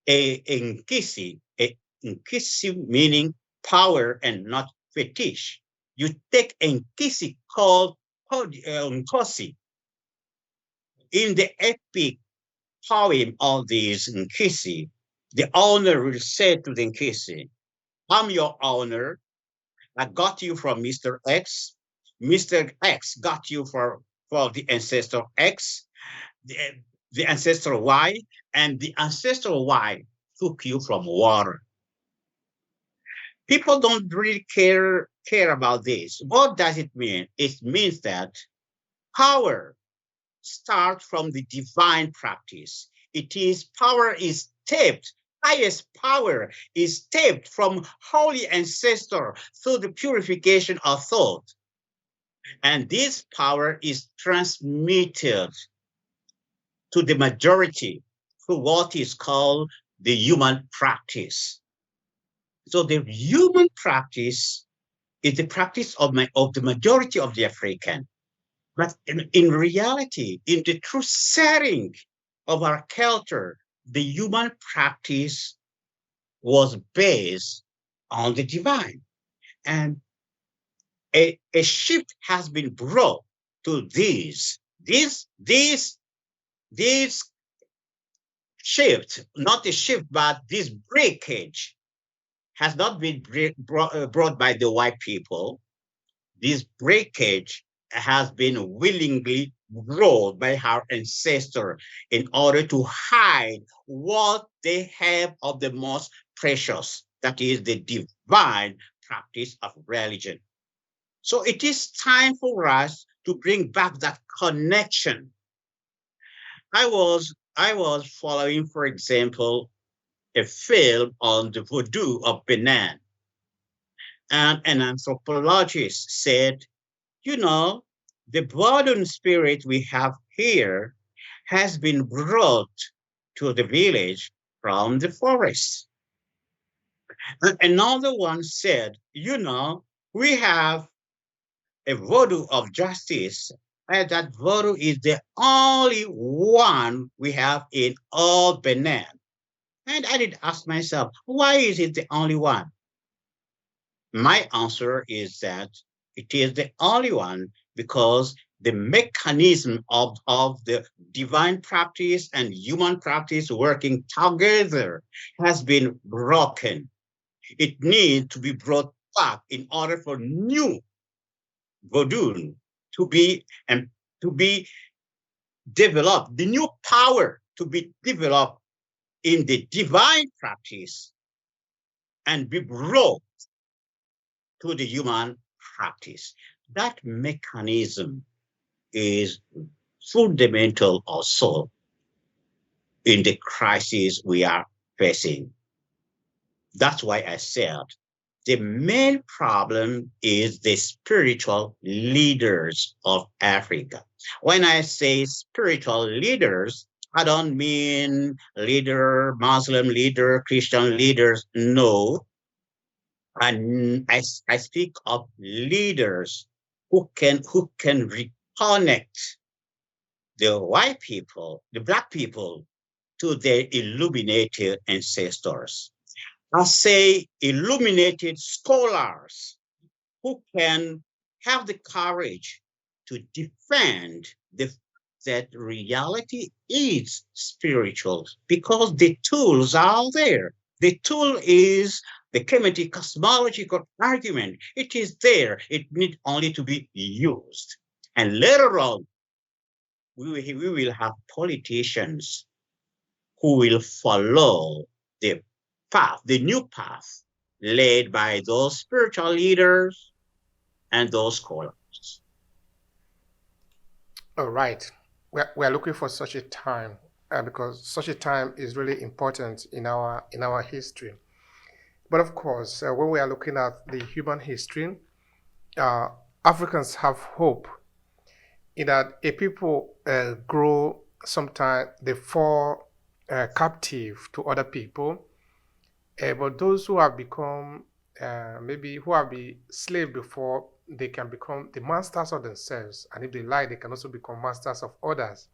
a Nkisi meaning power and not fetish. You take a Nkisi called Nkosi. In the epic poem of this Nkisi, the owner will say to the Nkisi, I'm your owner. I got you from Mr. X. Mr. X got you for the ancestor X, the ancestor Y, and the ancestor Y took you from water. People don't really care about this. What does it mean? It means that power starts from the divine practice. Power is taped. Highest power is taped from holy ancestor through the purification of thought. And this power is transmitted to the majority through what is called the human practice. So the human practice is the practice of the majority of the African. But in reality, in the true setting of our culture, the human practice was based on the divine. And a shift has been brought to this shift, not a shift, but this breakage has not been brought by the white people. This breakage has been willingly brought by our ancestors in order to hide what they have of the most precious, that is the divine practice of religion. So it is time for us to bring back that connection. I was following, for example, a film on the voodoo of Benin. And an anthropologist said, the voodoo spirit we have here has been brought to the village from the forest. And another one said, we have a voodoo of justice, and that voodoo is the only one we have in all Benin. And I did ask myself, why is it the only one? My answer is that it is the only one because the mechanism of the divine practice and human practice working together has been broken. It needs to be brought back in order for new Vodun to be and to be developed, the new power to be developed in the divine practice and be brought to the human practice. That mechanism is fundamental also in the crisis we are facing. That's why I said the main problem is the spiritual leaders of Africa. When I say spiritual leaders, I don't mean leader, Muslim leader, Christian leaders. No, and I speak of leaders who can reconnect the white people, the black people, to their illuminated ancestors. I say illuminated scholars who can have the courage to defend that reality is spiritual because the tools are there. The tool is the Kemetic cosmological argument. It is there. It needs only to be used. And later on, we will have politicians who will follow the path, the new path led by those spiritual leaders and those scholars. All right. We're looking for such a time because such a time is really important in our history. But of course, when we are looking at the human history, Africans have hope in that a people grow, sometimes they fall captive to other people. But those who have become maybe who have been slave before, they can become the masters of themselves. And if they like, they can also become masters of others.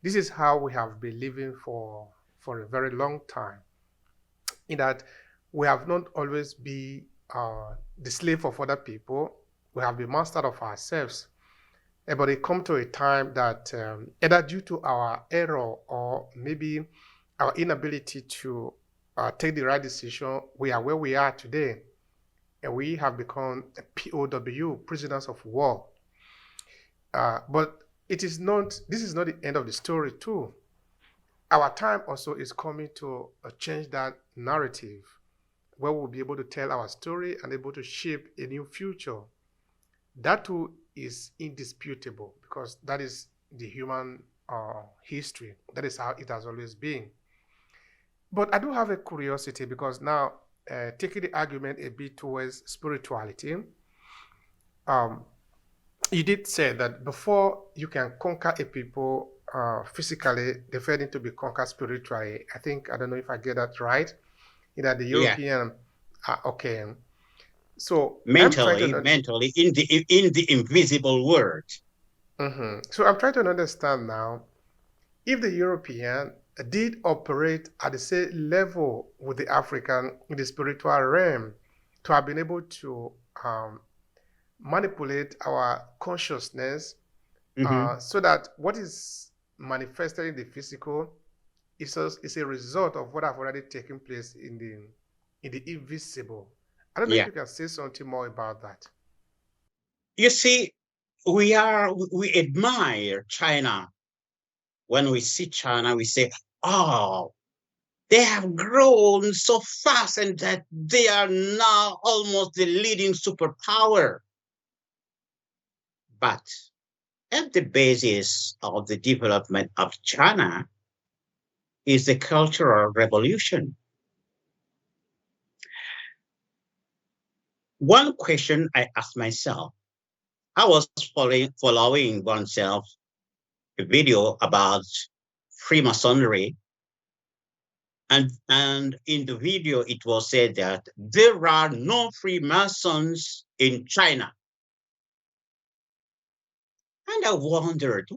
This is how we have been living for a very long time. In that we have not always been the slave of other people. We have been master of ourselves. But it come to a time that either due to our error or maybe our inability to take the right decision, we are where we are today. And we have become POW, prisoners of war. But this is not the end of the story too. Our time also is coming to change that narrative, where we'll be able to tell our story and able to shape a new future. That too is indisputable because that is the human history. That is how it has always been. But I do have a curiosity because now, taking the argument a bit towards spirituality, you did say that before you can conquer a people physically, they first need to be conquered spiritually. I think, I don't know if I get that right, in that the Yeah, European, okay. So I'm trying mentally, to, mentally, in the invisible world. so I'm trying to understand now if the European did operate at the same level with the African in the spiritual realm to have been able to manipulate our consciousness Mhm. so that what is manifested in the physical is a result of what have already taken place in the invisible. I don't know if Yeah. you can say something more about that. You see, we admire China. When we see China, we say, "Oh, they have grown so fast, and that they are now almost the leading superpower." But at the basis of the development of China is the Cultural Revolution. One question I asked myself, I was following oneself a video about Freemasonry, and in the video it was said that there are no Freemasons in China. And I wondered,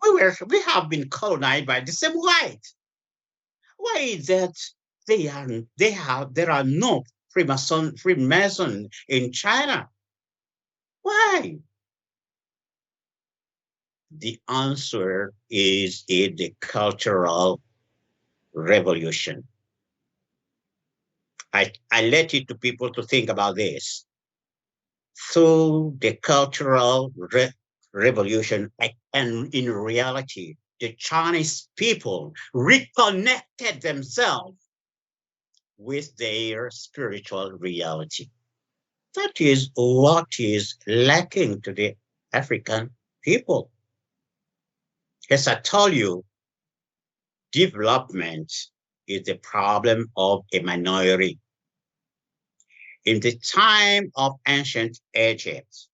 we have been colonized by the same white. Why is that there are no Freemason in China? Why? The answer is in the Cultural Revolution. I let it to people to think about this. through the revolution. And in reality, the Chinese people reconnected themselves with their spiritual reality. That is what is lacking to the African people. As I told you, development is the problem of a minority. In the time of ancient Egypt,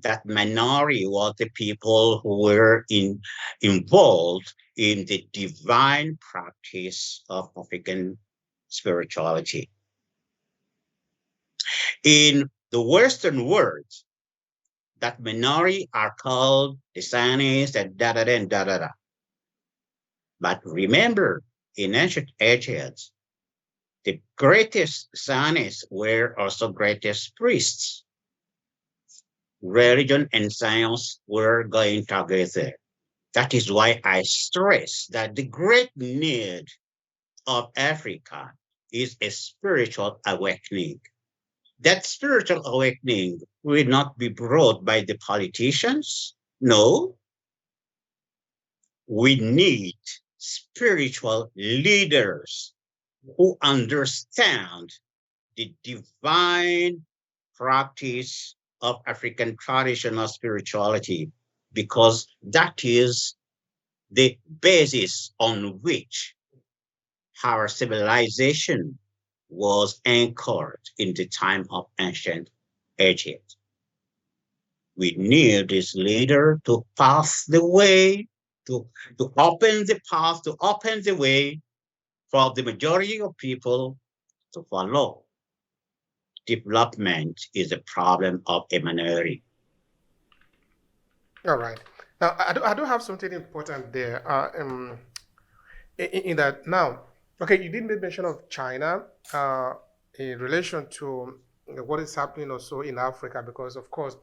that minority was the people who were involved in the divine practice of African spirituality. In the Western world, that minority are called the Chinese and da da da and da da da. But remember, in ancient Egypt, the greatest Chinese were also greatest priests. Religion and science were going together. That is why I stress that the great need of Africa is a spiritual awakening. That spiritual awakening will not be brought by the politicians. No, we need spiritual leaders who understand the divine practice of African traditional spirituality, because that is the basis on which our civilization was anchored in the time of ancient Egypt. We need this leader to pass the way, to open the path, to open the way for the majority of people to follow. Development is a problem of a minority. All right. Now, I do have something important there. In that now, okay, you did make mention of China in relation to what is happening also in Africa, because of course,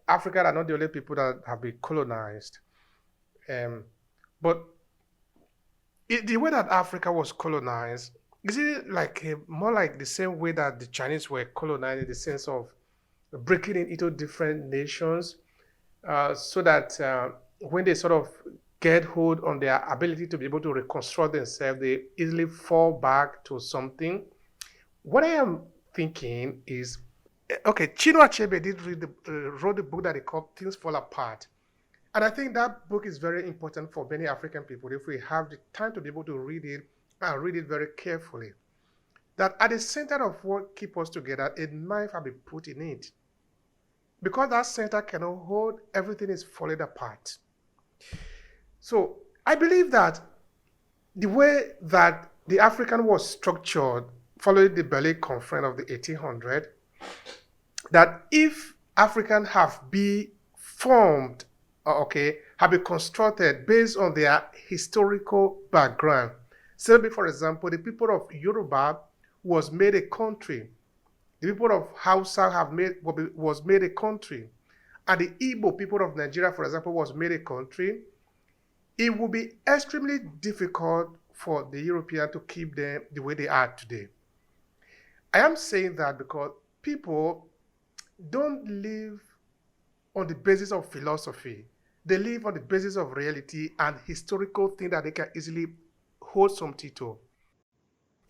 Africa are not the only people that have been colonized. But the way that Africa was colonized, is it like more like the same way that the Chinese were colonized, in the sense of breaking it into different nations, so that when they sort of get hold on their ability to be able to reconstruct themselves, they easily fall back to something? What I am thinking is, okay, Chinua Achebe did wrote a book that they call Things Fall Apart. And I think that book is very important for many African people if we have the time to be able to read it and read it very carefully. That at the center of what keeps us together, a knife has been put in it. Because that center cannot hold, everything is falling apart. So I believe that the way that the African was structured following the Berlin Conference of the 1800s, that if African have been formed, have been constructed based on their historical background. Say, for example, the people of Yoruba was made a country. The people of Hausa was made a country. And the Igbo people of Nigeria, for example, was made a country. It would be extremely difficult for the European to keep them the way they are today. I am saying that because people don't live on the basis of philosophy. They live on the basis of reality and historical things that they can easily hold something to.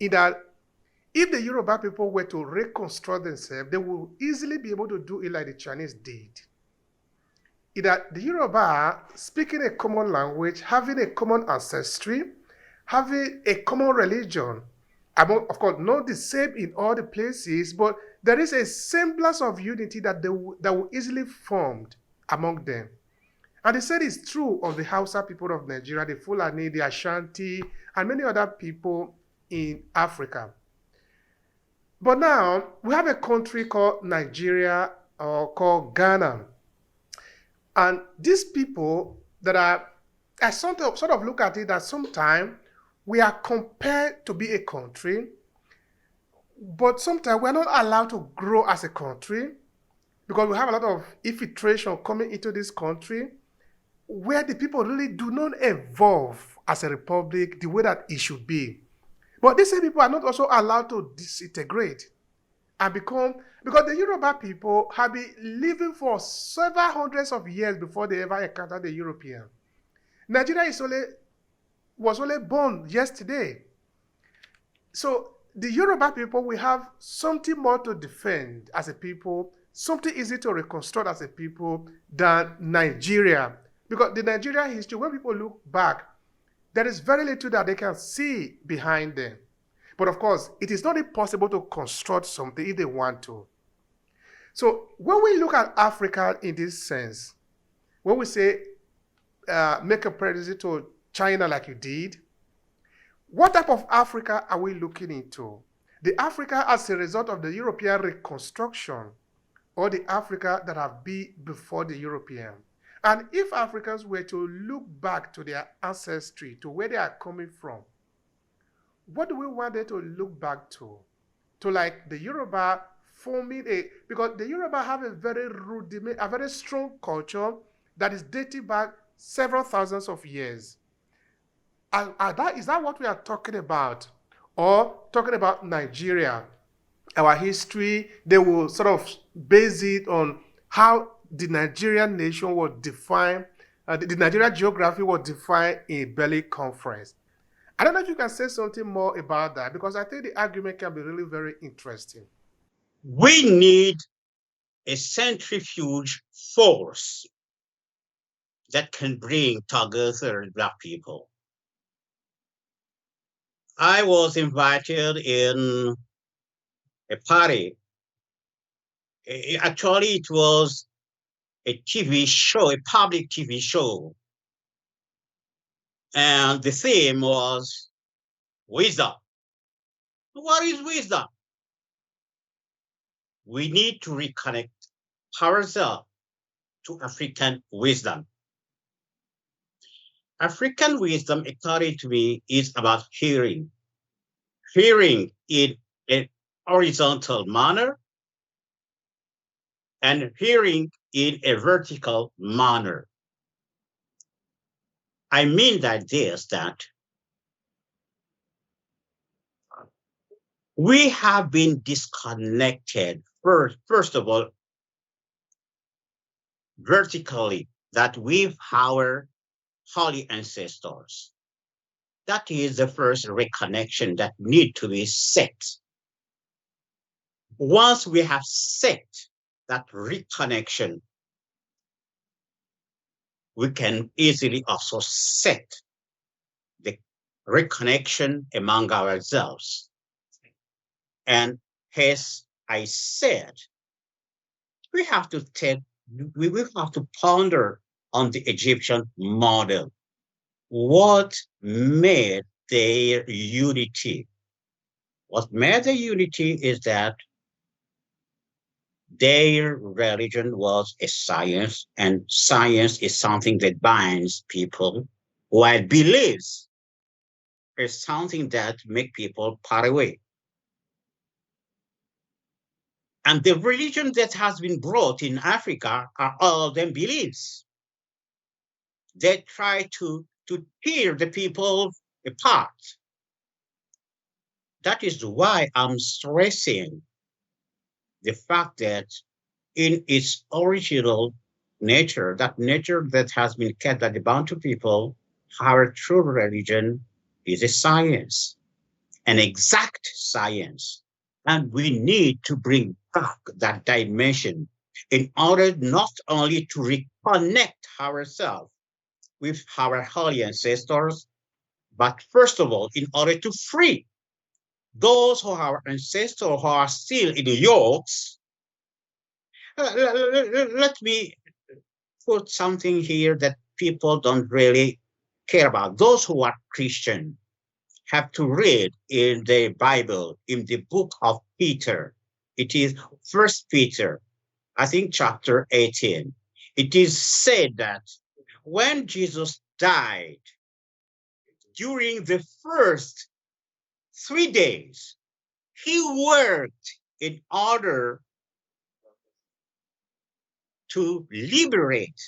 In that, if the Yoruba people were to reconstruct themselves, they will easily be able to do it like the Chinese did. In that the Yoruba, speaking a common language, having a common ancestry, having a common religion, of course, not the same in all the places, but there is a semblance of unity that will easily formed among them. And they said it's true of the Hausa people of Nigeria, the Fulani, the Ashanti, and many other people in Africa. But now, we have a country called Nigeria, or called Ghana. And these people that I sort of look at it that sometimes we are compared to be a country, but sometimes we're not allowed to grow as a country because we have a lot of infiltration coming into this country where the people really do not evolve as a republic the way that it should be. But these same people are not also allowed to disintegrate. and become, because the Yoruba people have been living for several hundreds of years before they ever encountered the European. Nigeria was only born yesterday. So the Yoruba people, we have something more to defend as a people, something easy to reconstruct as a people than Nigeria. Because the Nigerian history, when people look back, there is very little that they can see behind them. But of course, it is not impossible to construct something if they want to. So when we look at Africa in this sense, when we say make a prejudice to China like you did, what type of Africa are we looking into? The Africa as a result of the European reconstruction, or the Africa that have been before the European? And if Africans were to look back to their ancestry, to where they are coming from, what do we want them to look back to? To like the Yoruba forming because the Yoruba have a very strong culture that is dating back several thousands of years. Is that what we are talking about? Or talking about Nigeria, our history, they will sort of base it on how the Nigerian nation was defined, the Nigerian geography was defined in Berlin Conference. I don't know if you can say something more about that, because I think the argument can be really very interesting. We need a centrifuge force that can bring together Black people. I was invited in a party. Actually, it was a TV show, a public TV show. And the theme was wisdom. What is wisdom? We need to reconnect ourselves to African wisdom. African wisdom, according to me, is about hearing. Hearing in a horizontal manner and hearing in a vertical manner. I mean that we have been disconnected, first of all, vertically, that with our holy ancestors. That is the first reconnection that need to be set. Once we have set that reconnection, we can easily also set the reconnection among ourselves. And as I said, we have to ponder on the Egyptian model. What made their unity? What made the unity is that their religion was a science, and science is something that binds people, while beliefs is something that make people part away. And the religion that has been brought in Africa are all of them beliefs. They try to tear the people apart. That is why I'm stressing the fact that in its original nature, that nature that has been kept by the Bantu people, our true religion is a science, an exact science. And we need to bring back that dimension in order not only to reconnect ourselves with our holy ancestors, but first of all, in order to free those who are our ancestors who are still in the yokes. Let me put something here that people don't really care about. Those who are Christian have to read in the Bible, in the book of Peter. It is First Peter, I think chapter 18. It is said that when Jesus died, during the first 3 days, he worked in order to liberate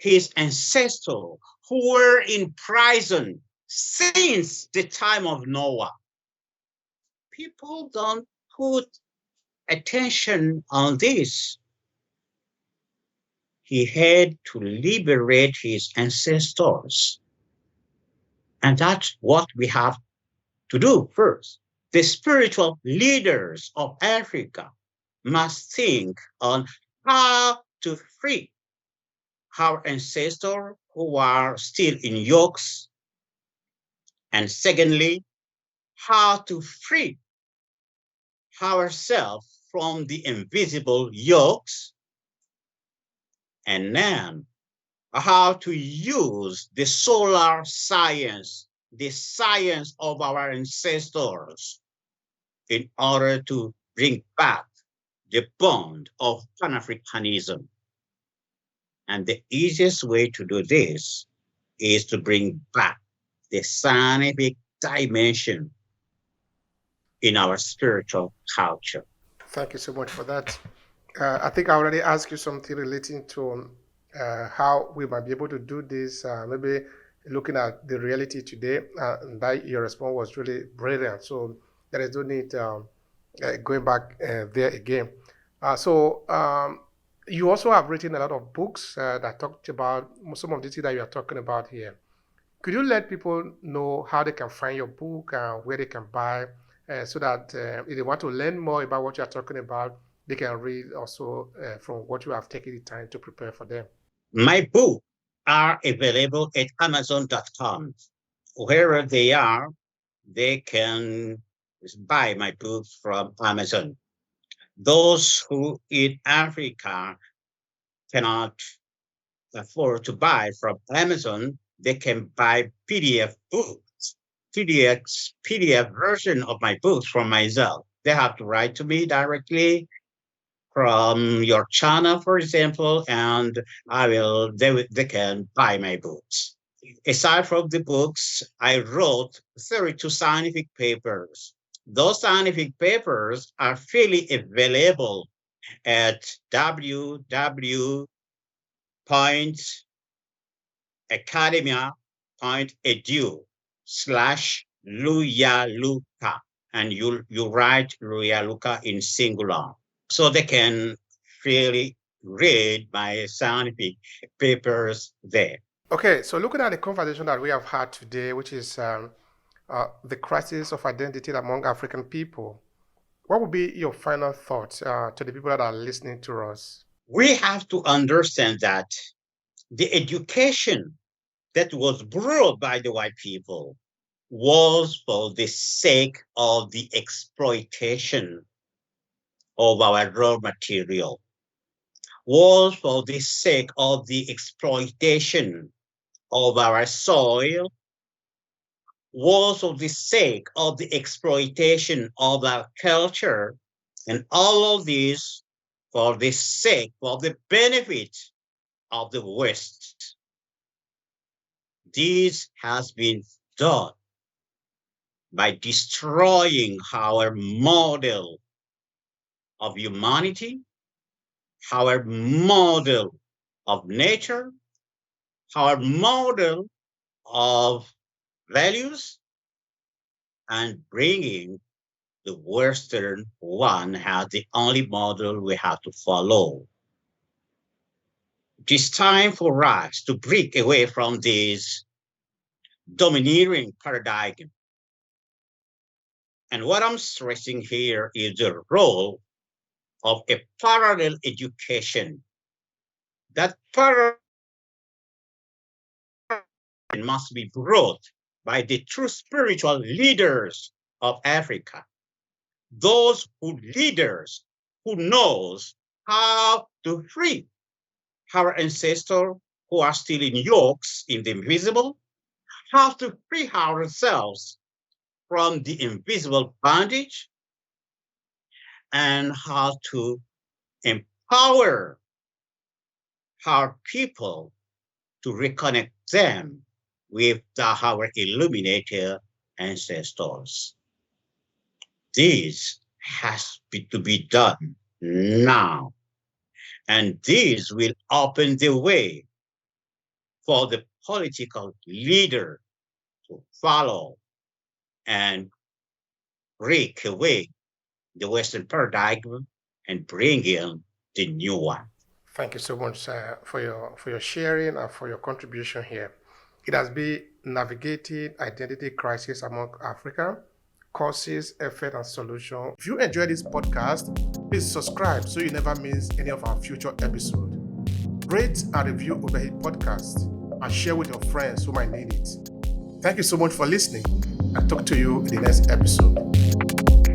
his ancestors who were in prison since the time of Noah. People don't put attention on this. He had to liberate his ancestors. And that's what we have to do first. The spiritual leaders of Africa must think on how to free our ancestors who are still in yokes, and secondly, how to free ourselves from the invisible yokes, and then how to use the solar science, the science of our ancestors, in order to bring back the bond of Pan-Africanism. And the easiest way to do this is to bring back the scientific dimension in our spiritual culture. Thank you so much for that. I think I already asked you something relating to how we might be able to do this, maybe looking at the reality today, and that your response was really brilliant. So there is no need going back there again. You also have written a lot of books that talked about some of the things that you are talking about here. Could you let people know how they can find your book, where they can buy, so that if they want to learn more about what you are talking about, they can read also from what you have taken the time to prepare for them? My books are available at Amazon.com. Wherever they are, they can buy my books from Amazon. Those who in Africa cannot afford to buy from Amazon, they can buy PDF books, PDF version of my books from myself. They have to write to me directly from your channel, for example, and they can buy my books. Aside from the books, I wrote 32 scientific papers. Those scientific papers are freely available at www.academia.edu/Luyaluka, and you write Luyaluka in singular, so they can freely read my scientific papers there. Okay, so looking at the conversation that we have had today, which is the crisis of identity among African people, what would be your final thoughts to the people that are listening to us? We have to understand that the education that was brought by the white people was for the sake of the exploitation of our raw material, was for the sake of the exploitation of our soil, was for the sake of the exploitation of our culture, and all of this for the sake, for the benefit of the West. This has been done by destroying our model of humanity, our model of nature, our model of values, and bringing the Western one as the only model we have to follow. It is time for us to break away from this domineering paradigm. And what I'm stressing here is the role of a parallel education. That parallel must be brought by the true spiritual leaders of Africa. Those leaders who knows how to free our ancestors who are still in yokes in the invisible, how to free ourselves from the invisible bondage, and how to empower our people to reconnect them with our illuminated ancestors. This has to be done now. And this will open the way for the political leader to follow and break away the Western paradigm and bring in the new one. Thank you so much for your sharing and for your contribution here. It has been navigating identity crisis among Africa, causes, effort, and solution. If you enjoy this podcast, please subscribe so you never miss any of our future episodes. Rate and review Obehi Podcast and share with your friends who might need it. Thank you so much for listening. I'll talk to you in the next episode.